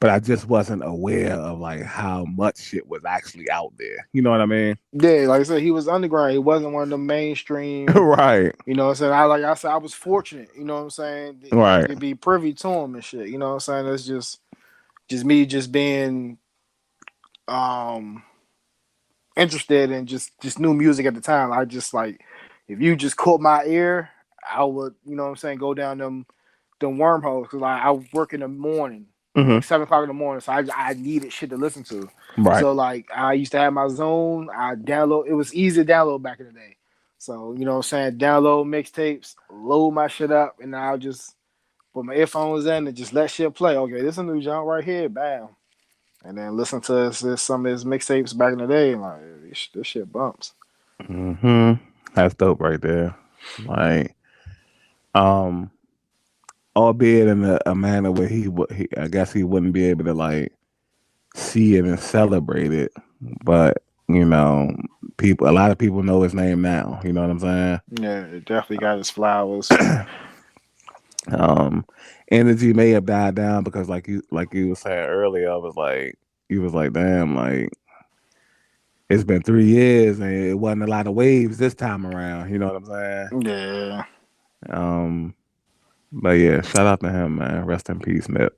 but I just wasn't aware of like how much shit was actually out there. You know what I mean? yeah. Like I said, he was underground. He wasn't one of the mainstream. Right, You know what I'm saying? Like I said, I was fortunate. You know what I'm saying? right. To be privy to him and shit. You know what I'm saying? It's just me just being um interested in just new music at the time. I just like if you just caught my ear, I would, you know what I'm saying, go down them wormholes because like I work in the morning, Hmm. like 7 o'clock in the morning, so I needed shit to listen to. Right. So like I used to have my zone. I download. It was easy to download back in the day. So you know what I'm saying, download mixtapes, load my shit up, and I'll just put my earphones in and just let shit play. Okay, this is a new genre right here, bam, and then listen to some of his mixtapes back in the day. And like this shit bumps. Hmm. That's dope right there. Like, um, albeit in a manner where I guess he wouldn't be able to like see it and celebrate it, but you know, a lot of people know his name now. You know what I'm Yeah, it definitely got his flowers. saying? um, Energy may have died down because, like you were saying earlier, I was like, you was like, damn, like it's been 3 years and it wasn't a lot of waves this time around. You know what I'm saying? Yeah. Um, but yeah, shout out to him, man. Rest in peace, Nip.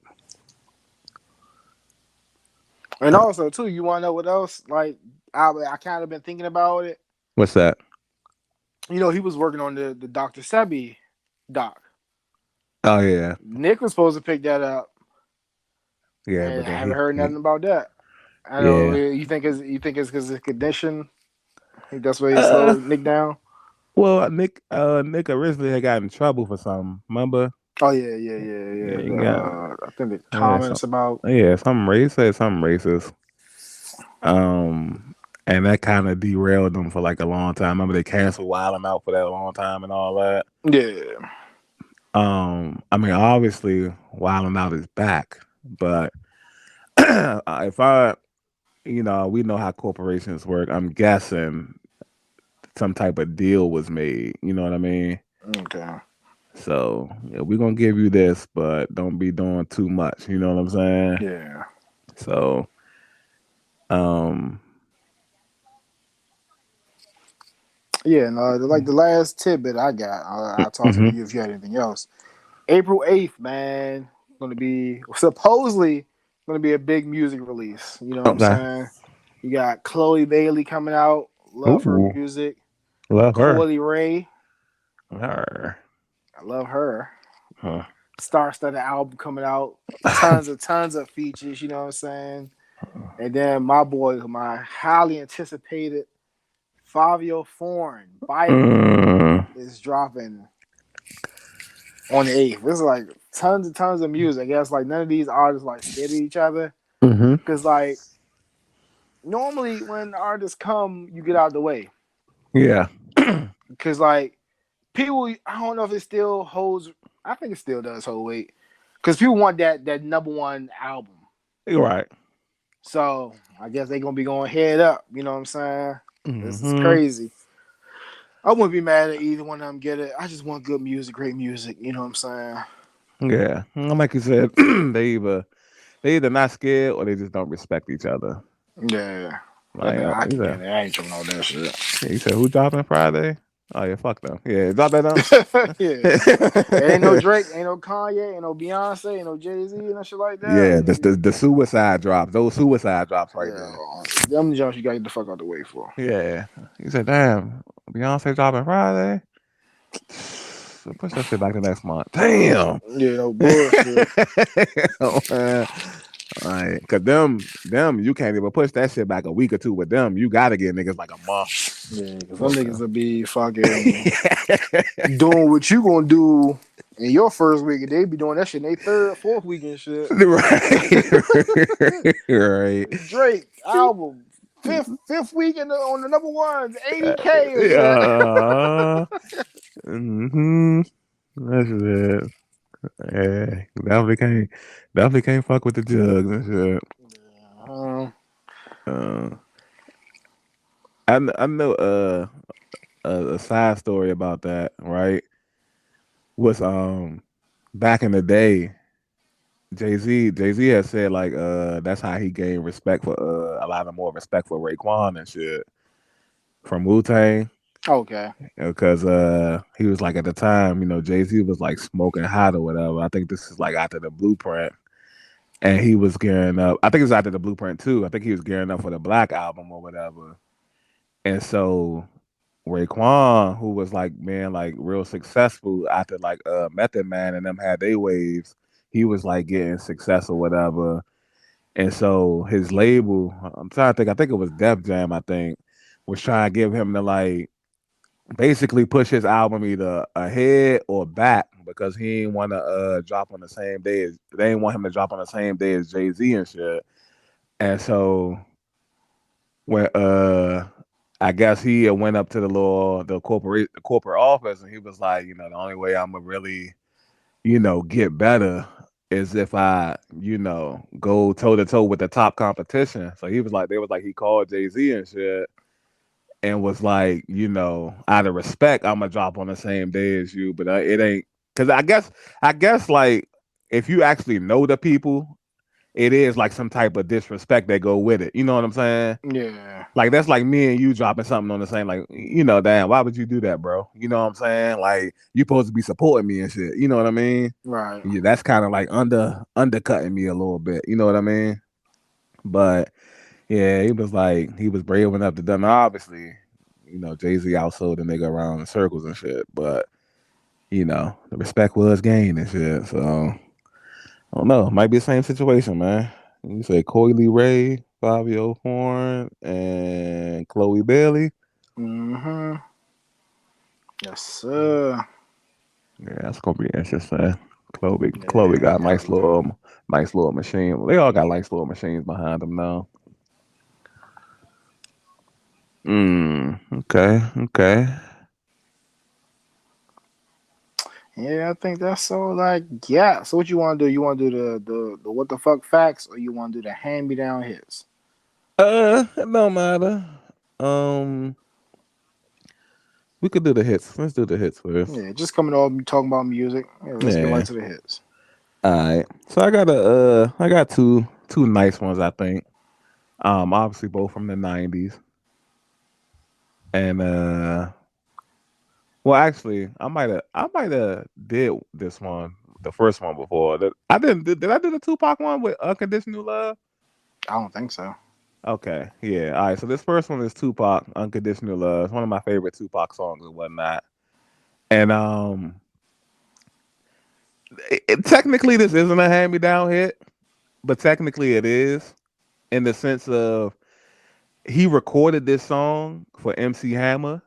And Uh, also too, you wanna know what else? Like I kind of been thinking about it. what's that? You know, he was working on the Dr. Sebi doc. Oh yeah, Nick was supposed to pick that up, yeah, and but then haven't heard he nothing about that. I know yeah. you think it's because his condition. That's why he Uh, slowed Nick down. well, Nick originally had got in trouble for something. Remember? Oh yeah. Yeah, he got I think the yeah, comments about something racist, something racist. Um, and that kind of derailed them for like a long time. Remember they canceled Wild 'N Out for that long time and all that. yeah I mean, obviously Wild 'N Out is back, but if I, we know how corporations work. I'm guessing some type of deal was made. You know what I mean? okay So yeah, we're gonna give you this, but don't be doing too much. You know what I'm saying? yeah So, um, yeah. No, like the last tidbit I got, I'll toss it to hmm. you if you had anything else. April 8th, man, going to be supposedly going to be a big music release. You know what I'm Okay. saying? You got Chloe Bailey coming out. Love her Ooh, music. love her. Coily Ray. Her. I love her. Huh. Star-studded album coming out. Tons of features. You know what I'm saying? And then my boy, my highly anticipated Fabio Foreign Bible Mm. is dropping on the 8th. It's like tons and tons of music. I guess like none of these artists like scared of each other. Mm-hmm. Cause like normally when artists come, you get out of the way. Yeah. Cause like people, I don't know if it still holds. I think it still does hold weight. Cause people want that number one album. You're right. So I guess they gonna be going head up. You know what I'm saying? This is Mm-hmm. crazy. I wouldn't be mad at either one of them get it. I just want good music, great music. You know what I'm saying? Yeah. Like you said, they either not scared or they just don't respect each other. Yeah. That Like nigga, I he can said, get it. I ain't tripping on that shit. he said, who dropping Friday? Oh yeah, fuck them. Yeah, drop that down. Yeah. Ain't no Drake, ain't no Kanye, ain't no Beyonce, ain't no Jay Z, and that shit like that. Yeah, the suicide drops. Those suicide drops right there. Yeah, them jumps you gotta get the fuck out the way for. Yeah. He said, damn, Beyonce dropping Friday. So push that shit back to next month. Damn. Yeah, no bullshit. Oh, man. Like, cause them, you can't even push that shit back a week or two with them. You gotta give niggas like a month. Yeah, because some For niggas real. will be fucking doing what you gonna do in your first week, and they be doing that shit in their third, fourth week and shit. Right. Right. Drake album, fifth week on the number ones, 80K and shit. Yeah. Mm-hmm. That's it. Yeah. Definitely can't fuck with the jugs and shit. Uh, Uh, I know a side story about that, right? Was back in the day, Jay Z had said like that's how he gained respect for a lot of more respect for Raekwon and shit from Wu Tang. okay. Because he was like at the time, Jay Z was like smoking hot or whatever. I think this is like after the Blueprint, and he was gearing up. I think it was after the Blueprint too. I think he was gearing up for the Black album or whatever. And so Raekwon, who was like man, like real successful after like Method Man and them had their waves, he was like getting success or whatever. And so his label, I'm trying to think, I think it was Def Jam, I think, was trying to give him the like basically push his album either ahead or back because he didn't want to drop on the same day as they didn't want him to drop on the same day as Jay Z and shit. And so when I guess he went up to the corporate office and he was like, the only way I'm gonna really, get better is if I, go toe to toe with the top competition. So he was like, they was like he called Jay Z and shit and was like, out of respect, I'm gonna drop on the same day as you, but it ain't because I guess like if you actually know the people, it is like some type of disrespect that go with it. You know what I'm saying? Yeah. Like that's like me and you dropping something on the same, like damn, why would you do that, bro? You know what I'm saying? Like you supposed to be supporting me and shit. You know what I mean? Right. Yeah, that's kind of like undercutting me a little bit. You know what I mean? But yeah, he was brave enough to done. Obviously, Jay Z outsold the nigga around in circles and shit. But the respect was gained and shit. So I don't know. Might be the same situation, man. You say Coily Ray, Fabio Horn, and Chloe Bailey. Mm-hmm. Yes, sir. Yeah, that's gonna be interesting. Chloe Yeah, got a definitely. nice little machine. Well, they all got nice little machines behind them now. Okay, okay. Yeah, I think that's so. Like, yeah. So, what you want to do? You want to do the what the fuck facts, or you want to do the hand me down hits? It don't matter. Um, we could do the hits. Let's do the hits first. Yeah, just coming off talking about music. Yeah, let's get right Yeah. to the hits. All right. So I got two nice ones. I think. Obviously both from the '90s, and well, actually, I might have did this one, the first one before. I didn't. Did I do the Tupac one with Unconditional Love? I don't think so. Okay, yeah. All right. So this first one is Tupac, Unconditional Love. It's one of my favorite Tupac songs and whatnot. And technically this isn't a hand me down hit, but technically it is in the sense of he recorded this song for MC Hammer.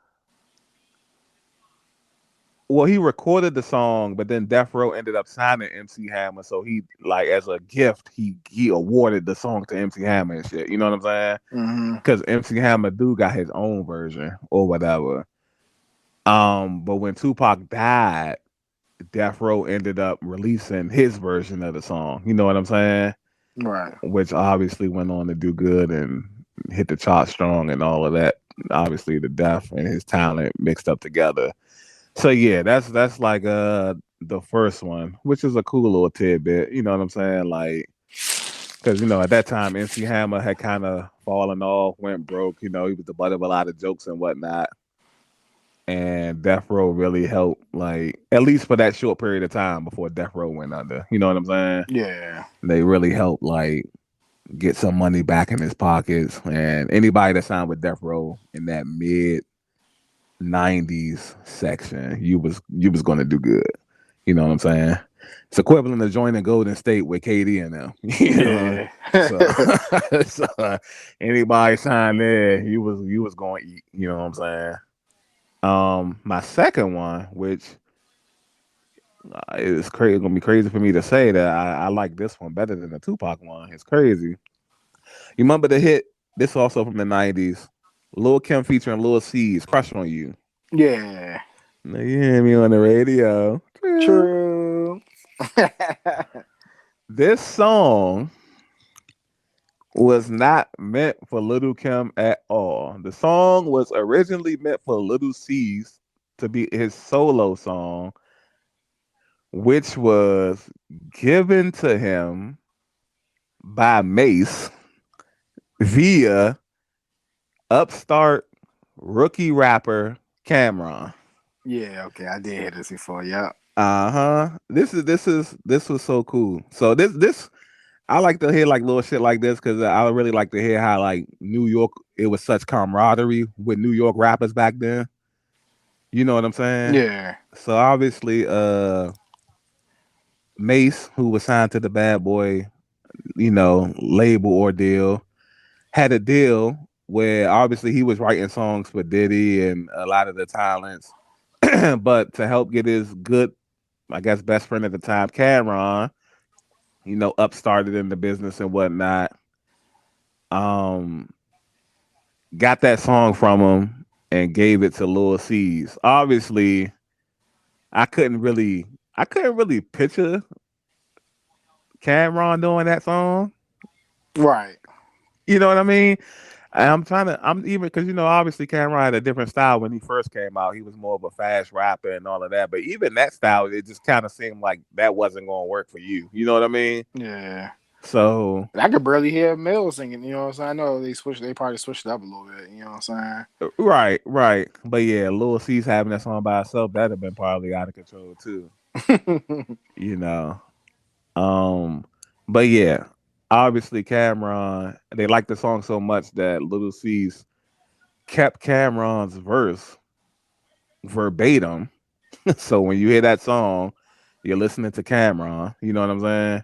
Well, he recorded the song, but then Death Row ended up signing MC Hammer, so he like as a gift he awarded the song to MC Hammer and shit. You know what I'm saying? Mm-hmm. Because MC Hammer do got his own version or whatever. But when Tupac died, Death Row ended up releasing his version of the song. You know what I'm saying? Right. Which obviously went on to do good and hit the chart strong and all of that. Obviously, the death and his talent mixed up together. So yeah, that's like the first one, which is a cool little tidbit. You know what I'm saying? Like, because at that time MC Hammer had kind of fallen off, went broke. He was the butt of a lot of jokes and whatnot. And Death Row really helped, like at least for that short period of time before Death Row went under. You know what I'm saying? Yeah. They really helped, like get some money back in his pockets. And anybody that signed with Death Row in that mid 90s section, you was gonna do good. You know what I'm saying? It's equivalent to joining Golden State with KD and them. Yeah. So, so anybody signed there, you was going to eat. You know what I'm saying? My second one, which is crazy, gonna be crazy for me to say that I like this one better than the Tupac one. It's crazy. You remember the hit? This also from the 90s. Lil Kim featuring Lil C's "Crush on You." Yeah. Now you hear me on the radio. True. This song was not meant for Little Kim at all. The song was originally meant for Little C's to be his solo song, which was given to him by Mace via upstart rookie rapper Cameron. Yeah. Okay. I did hear this before. Yeah. Uh-huh. This was so cool. So this I like to hear like little shit like this because I really like to hear how like New York it was such camaraderie with New York rappers back then. You know what I'm saying? Yeah. So obviously, Mace, who was signed to the Bad Boy, label or deal, had a deal where obviously he was writing songs for Diddy and a lot of the talents, but to help get his good, I guess, best friend at the time, Cameron, upstarted in the business and whatnot. Um, got that song from him and gave it to Lil C's. Obviously, I couldn't really, I couldn't really picture Cameron doing that song. Right. You know what I mean? And I'm even because obviously Cameron had a different style when he first came out. He was more of a fast rapper and all of that. But even that style, it just kind of seemed like that wasn't going to work for you. You know what I mean? Yeah. So I could barely hear Mel singing. You know what I'm saying? I know they switched. They probably switched it up a little bit. You know what I'm right, right. But yeah, Lil C's having that song by herself, that'd have been probably out of control too. saying? You know. Um, but yeah, obviously Cameron, they liked the song so much that Little C's kept Cameron's verse verbatim. So when you hear that song, you're listening to Cameron. You know what I'm saying?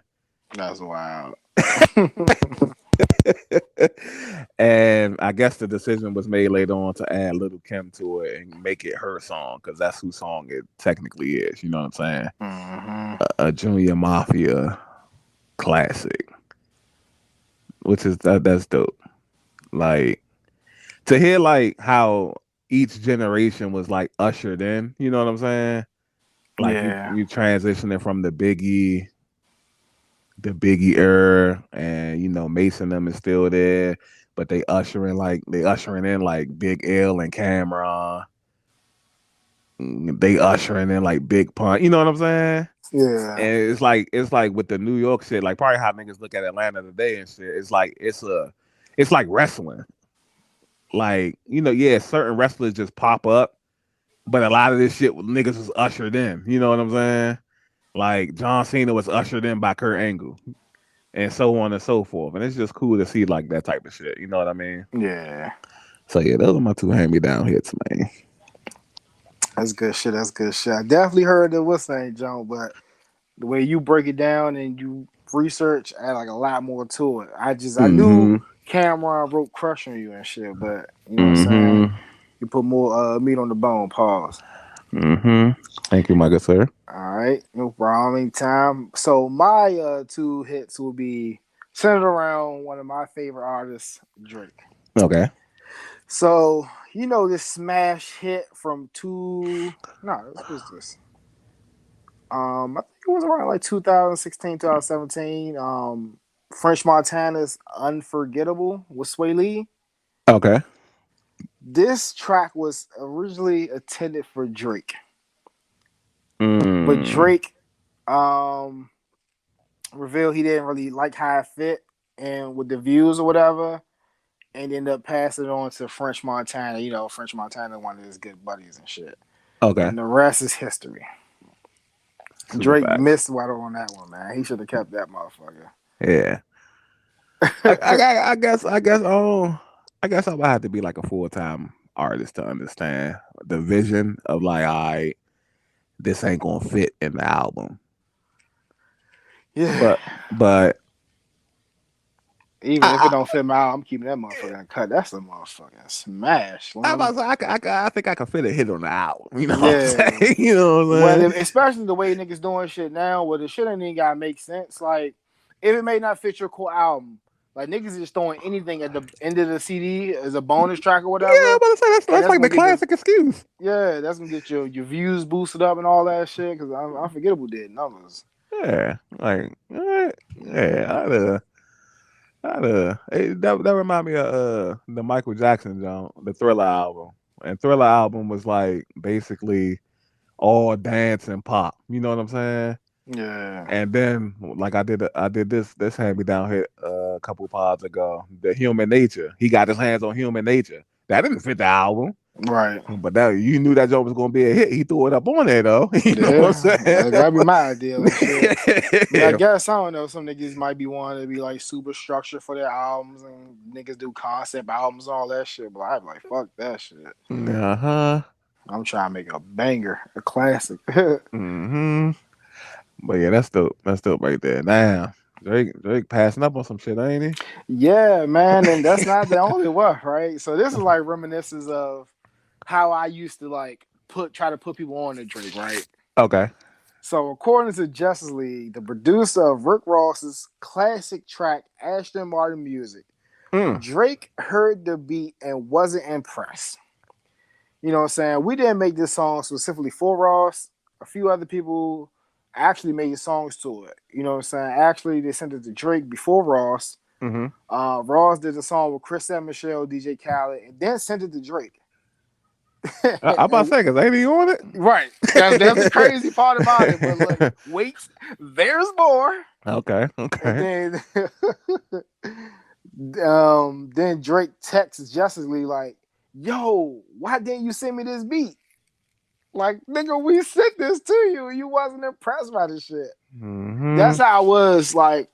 That's wild. And I guess the decision was made later on to add Little Kim to it and make it her song because that's whose song it technically is. You know what I'm saying? Hmm. A Junior Mafia classic, which is that's dope. Like to hear like how each generation was like ushered in. You know what I'm saying? Like you Yeah. you transitioning from the Biggie era, and Mason them is still there, but they ushering in like Big L and Cameron. They ushering in like Big Pun. You know what I'm saying? Yeah. And it's like with the New York shit, like probably how niggas look at Atlanta today and shit. It's like wrestling. Like yeah, certain wrestlers just pop up, but a lot of this shit niggas was ushered in. You know what I'm saying? Like John Cena was ushered in by Kurt Angle, and so on and so forth. And it's just cool to see like that type of shit. You know what I mean? Yeah. So yeah, those are my two hand me down hits, man. That's good shit. That's good shit. I definitely heard the what's name, John, but the way you break it down and you research, add like a lot more to it. I knew Mm-hmm. Cameron wrote "Crush on You" and shit, but you know what I'm saying. Mm-hmm. You put more meat on the bone. Pause. Mm-hmm. Thank you, my good sir. All right, no problem. Anytime. So my two hits will be centered around one of my favorite artists, Drake. Okay. So you know this smash hit from two. No, this was this. I think it was around like 2016, 2017. French Montana's "Unforgettable" with Sway Lee. Okay. This track was originally intended for Drake, but Mm. Drake um revealed he didn't really like how it fit and with the views or whatever, and ended up passing it on to French Montana. You know, French Montana one of his good buddies and shit. Okay. And the rest is history. Super Drake facts. missed wide on that one, man. He should have kept that motherfucker. Yeah. I guess I would have to be like a full time artist to understand the vision of like, I this ain't gonna fit in the album. Yeah. But Even if it I don't fit my out, I'm keeping that motherfucker uncut. That's a motherfucking smash, I, I, Slim. about to say, I think I could fit a hit on the album. You know what I'm Yeah. saying? You know what I'm saying? Especially the way niggas doing shit now, where the shit ain't even gotta make sense. Like, if it may not fit your core album, like niggas just throwing anything at the end of the CD as a bonus track or Yeah, I'm whatever, about to say and that's that's like gonna the get the classic excuse. that's gonna get your views boosted up and all that shit. Because Unforgettable did numbers. Yeah, like yeah, that remind me of the Michael Jackson John, the Thriller album. And Thriller album was like basically all dance and pop. You know what I'm saying? Yeah. And then like I did this hand me down here a couple pods ago. The Human Nature. He got his hands on Human Nature. That didn't fit the album. Right. But that you knew that joke was gonna be a hit. He threw it up on there though. You know what I'm Yeah. saying? That'd be my ideal and shit. I mean, I Yeah. guess I don't know. Some niggas might be wanting to be like super structured for their albums, and niggas do concept albums and all that shit. But I'm like, fuck that shit. Uh-huh. I'm trying to make a banger, a classic. Mm-hmm. But yeah, that's dope right there. Now, Drake passing up on some shit, ain't Yeah, man, and that's not the only one, right? So this is like reminiscence of how I used to like try to put people on to Drake, right? he? Okay. So according to Justice League, the producer of Rick Ross's classic track Aston Martin Music, Mm. Drake heard the beat and wasn't impressed. You know what I'm saying? We didn't make this song specifically for Ross. A few other people actually made songs to it. You know what I'm saying? Actually, they sent it to Drake before Ross. Mm-hmm. Ross did a song with Chris and Michelle, DJ Khaled, and then sent it to Drake. I about to say, cause ain't he on it? Right. That's the crazy part about it. But look, wait, there's more. Okay. And Okay. then Drake texts Justice League like, "Yo, why didn't you send me this beat? Like, nigga, we sent this to you. You wasn't impressed by this shit." Mm-hmm. That's how I was like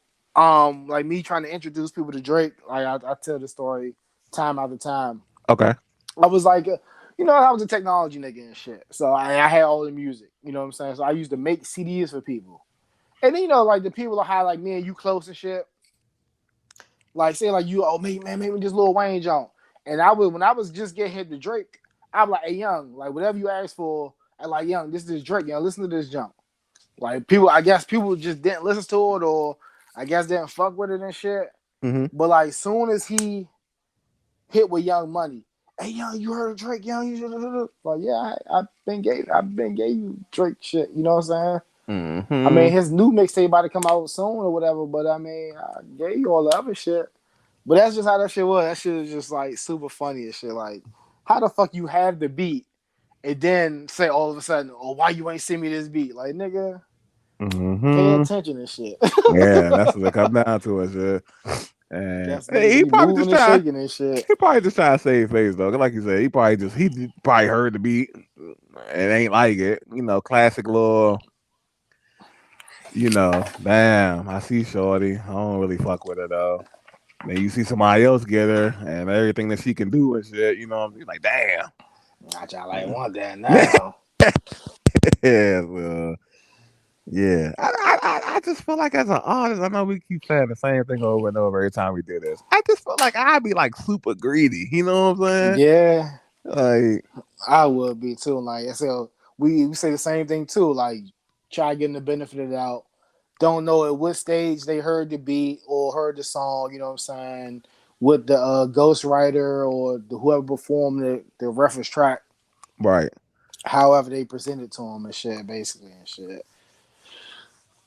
me trying to introduce people to Drake. Like I tell the story time after time. Okay. I was like, you know, I was a technology nigga and shit. So I had all the music. You know what I'm saying? So I used to make CDs for people. And then, you know, like the people are high, like me and you close and shit. Like say like you, oh man, make me this Lil Wayne jump. And I would when I was just getting hit to Drake, I'm like, hey young, like whatever you ask for, I like young, this is Drake, young, listen to this jump. Like people, I guess people just didn't listen to it, or I guess didn't fuck with it and shit. Mm-hmm. But like soon as he hit with Young Money, hey young, you heard Drake, young, you like yeah, I've been gave you Drake shit. You know what I'm saying? I Mm-hmm. mean, his new mixtape about to come out soon or whatever. But I mean, I gave you all the other shit. But that's just how that shit was. That shit is just like super funny and shit. Like, how the fuck you have the beat and then say all of a sudden, oh, why you ain't send me this beat? Like, nigga, pay Mm-hmm. attention and shit. Yeah, that's what it comes down to it, shit. And Guess niggas he be probably moving just and trying. shaking and shit. He probably just trying to save face though. Like you said, he probably heard the beat and ain't like it. You know, classic little. You know, damn. I see Shorty. I don't really fuck with her though. Then you see somebody else get her and everything that she can do and shit. You know, you're like, damn. Not y'all like want that now. Yeah, well, yeah. I just feel like as an artist, I know we keep saying the same thing over and over every time we do this. I just feel like I'd be like super greedy. You know what I'm Yeah, saying? Like, I would be too. Like I said, we say the same thing too. Like try getting the benefit of the doubt. Don't know at what stage they heard the beat or heard the song. You know what I'm saying? With the ghostwriter or whoever performed the reference track, right. however they presented to them and shit, basically and shit.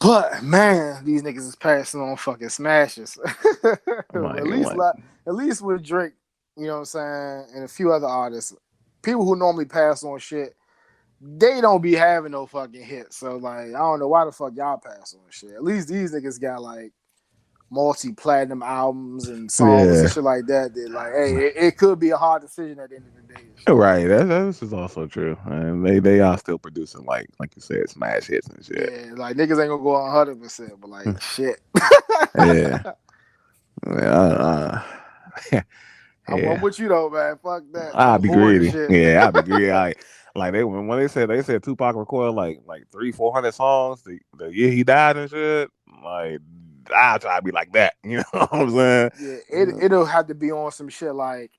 But man, these niggas is passing on fucking smashes. I'm But like, I'm like, at least with Drake, you know what I'm saying, and a few other artists, people who normally pass on shit, they don't be having no fucking hits. So like, I don't know why the fuck y'all pass on shit. At least these niggas got like multi-platinum albums and songs and yeah. shit like that. That like, hey, it could be a hard decision at the end of the day and shit. Right. That's is also true. And they are still producing like you said, smash hits and shit. Yeah, like niggas ain't gonna go 100%, but like shit. Yeah. Yeah. I'm Yeah. with you though, man. Fuck that. I'll Some be hoarding greedy. shit. Yeah, I'll be greedy. Like they when they said Tupac recorded like 300-400 songs the year he died and shit. Like I'll try to be like that. You know what I'm saying? Yeah, it'll have to be on some shit like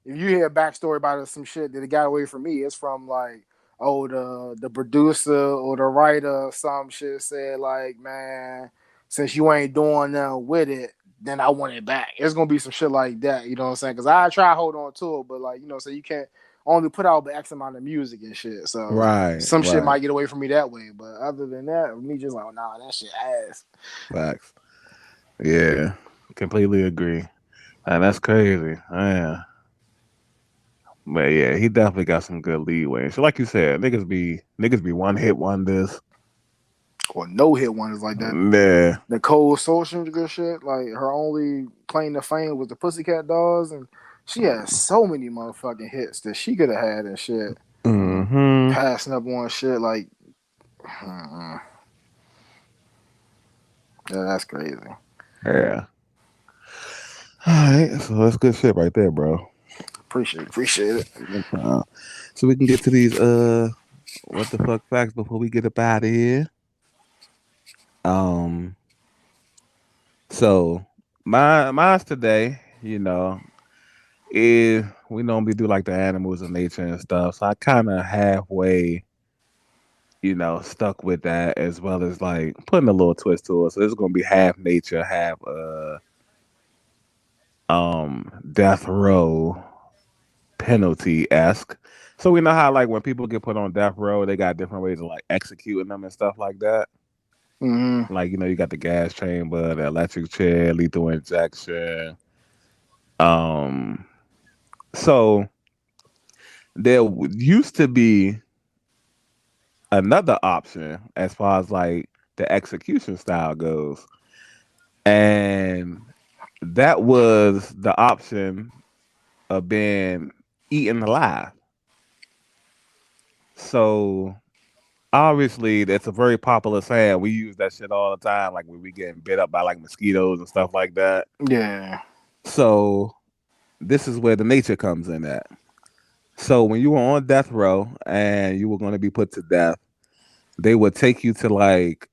if you hear a backstory about it, some shit that it got away from me. It's from like the producer or the writer some shit said like, man, since you ain't doing nothing with it, then I want it back. It's gonna be some shit like that, you know what I'm saying? Because I try to hold on to it, but like so you can't only put out the X amount of music and shit. So Right, some shit right. might get away from me that way, but other than that, me just like, nah, that shit ass. Facts. Yeah. Completely agree. And that's crazy. Man. But yeah, he definitely got some good leeway. So like you said, niggas be one hit wonders. Or no hit ones like that. Yeah. Nicole Social good shit. Like her only claim to fame was the Pussycat Dolls, and she had so many motherfucking hits that she could have had and shit. Mm-hmm. Passing up on shit like, yeah, that's crazy. Yeah. All right, so that's good shit right there, bro. Appreciate it. No problem. So we can get to these what the fuck facts before we get up out of here. Um, so mine's today, is we normally do like the animals of nature and stuff. So I kind of halfway, stuck with that as well as like putting a little twist to it. So it's gonna be half nature, half death row penalty esque. So we know how like when people get put on death row, they got different ways of like executing them and stuff like that. Mm-hmm. Like you got the gas chamber, the electric chair, lethal injection. Um, so used to be another option as far as like the execution style goes, and that was the option of being eaten alive. So obviously, that's a very popular saying. We use that shit all the time, like when we getting bit up by like mosquitoes and stuff like that. Yeah. So this is where the nature comes in at. So when you were on death row and you were going to be put to death, they would take you to like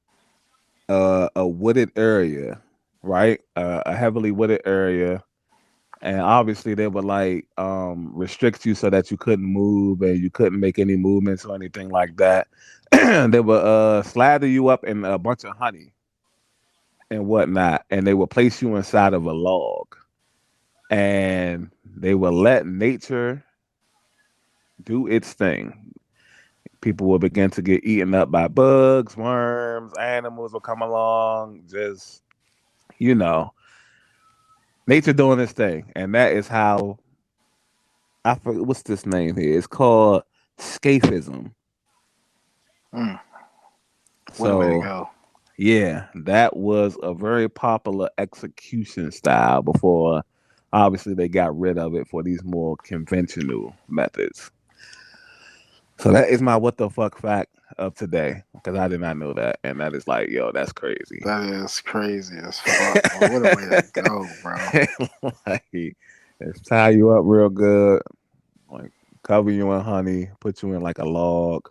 a wooded area, right? A heavily wooded area, and obviously they would like restrict you so that you couldn't move and you couldn't make any movements or anything like that. They would slather you up in a bunch of honey and whatnot, and they would place you inside of a log, and they would let nature do its thing. People will begin to get eaten up by bugs, worms, animals will come along, just you know, nature doing its thing, and that is how I forget what's this name here. It's called scaphism. Mm. What a way to So go. yeah, that was a very popular execution style before obviously they got rid of it for these more conventional methods. So that is my what the fuck fact of today because I did not know that, and that is like, yo, that's crazy. That is crazy as fuck. Boy. What a way to go, bro. Like, let's tie you up real good, like cover you in honey, put you in like a log,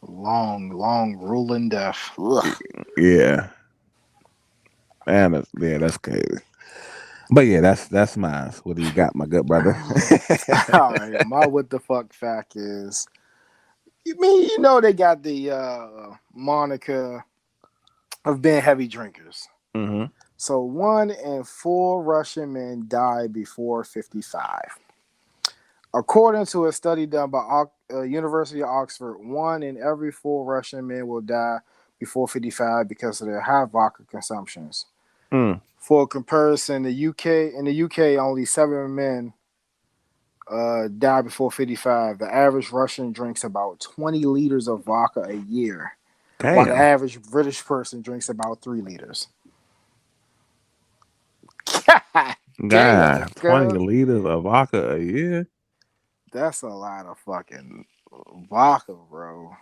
Long, long ruling death. Ugh. Yeah, man, yeah, that's crazy. But yeah, that's mine. What do you got, my good brother? All right, my what the fuck fact is, they got the moniker of being heavy drinkers. Hmm. So 1 in 4 Russian men die before 55. According to a study done by University of Oxford, 1 in every 4 Russian men will die before 55 because of their high vodka consumptions. Mm. For comparison, the UK, only 7 men die before 55. The average Russian drinks about 20 liters of vodka a year, while the Damn, average British person drinks about 3 liters. God damn, God, 20 cuz. liters of vodka a year. That's a lot of fucking vodka, bro.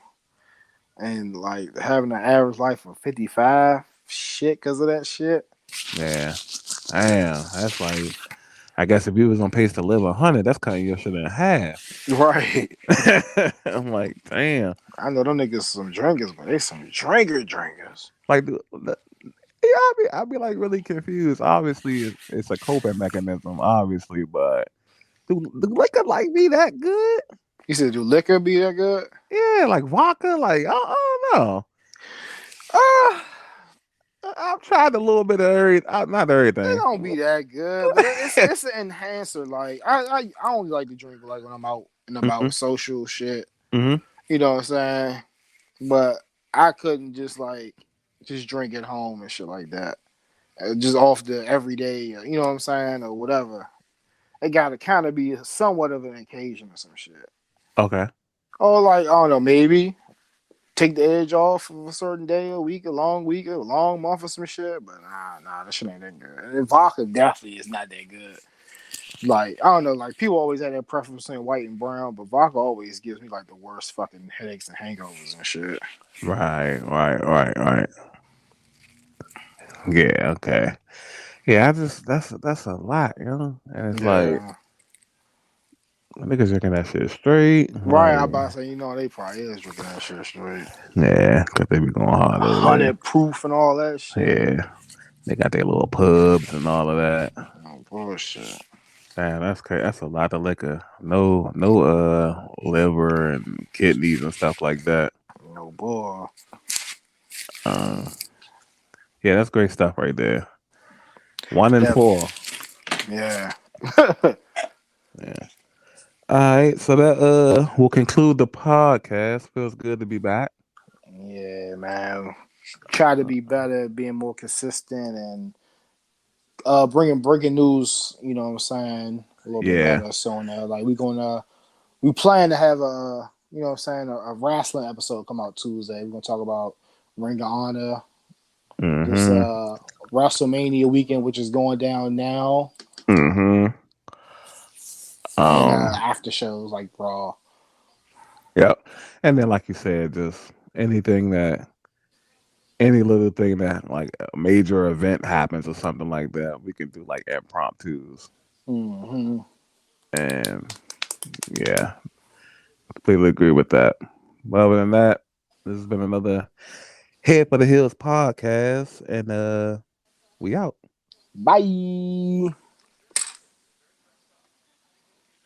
And like having an average life of 55, shit, because of that shit. Yeah, damn, that's like I guess if you was on pace to live 100, that's cutting your shit in half. Right. I'm like, damn. I know them niggas some drinkers, but they some drinkers. Like, yeah, I'll be like really confused. Obviously, it's a coping mechanism, obviously, but do liquor like be that good? You said, do liquor be that good? Yeah, like vodka, like I don't know. Uh, I've tried a little bit of not it everything. don't be that good, but it's an enhancer. Like I only like to drink like when I'm out and Hmm. about social shit. Hmm. You know what I'm saying? But I couldn't just drink at home and shit like that. Just off the everyday, you know what I'm saying, or whatever. It got to kind of be somewhat of an occasion or some shit. Okay. Or like I don't know, maybe take the edge off of a certain day, a week, a long month or some shit. But nah, that shit ain't that good. And vodka definitely is not that good. Like I don't know, like people always have that preference between white and brown, but vodka always gives me like the worst fucking headaches and hangovers and shit. Right. Right. Right. Right. Yeah. Okay. Yeah. I just that's a lot, you know. And it's like Yeah. niggas drinking that shit straight. Right, Like, I about to say, they probably is drinking that shit straight. yeah, cause they be going hard over there. 100 proof and all that shit. Yeah, they got their little pubs and all of that. No bullshit. Damn, that's crazy. That's a lot of liquor. No, no, liver and kidneys and stuff like that. No bull. Um, yeah, that's great stuff right there. 1 in 4. Definitely. Yeah. Yeah. All right, so that will conclude the podcast. Feels good to be back. Yeah, man. Try to be better, being more consistent, and bringing breaking news. You know what I'm saying? A little bit Yeah. better. So, like we plan to have you know what I'm saying, a wrestling episode come out Tuesday. We're gonna talk about Ring of Honor, this Mm-hmm. WrestleMania weekend, which is going down now, Mm-hmm. and Um. after shows like Raw. Yep. And then, like you said, just anything that any little thing that like a major event happens or something like that, we can do like impromptus. Hmm. And yeah, completely agree with that. But other than that, this has been another Head for the Hills podcast, and we out. Bye.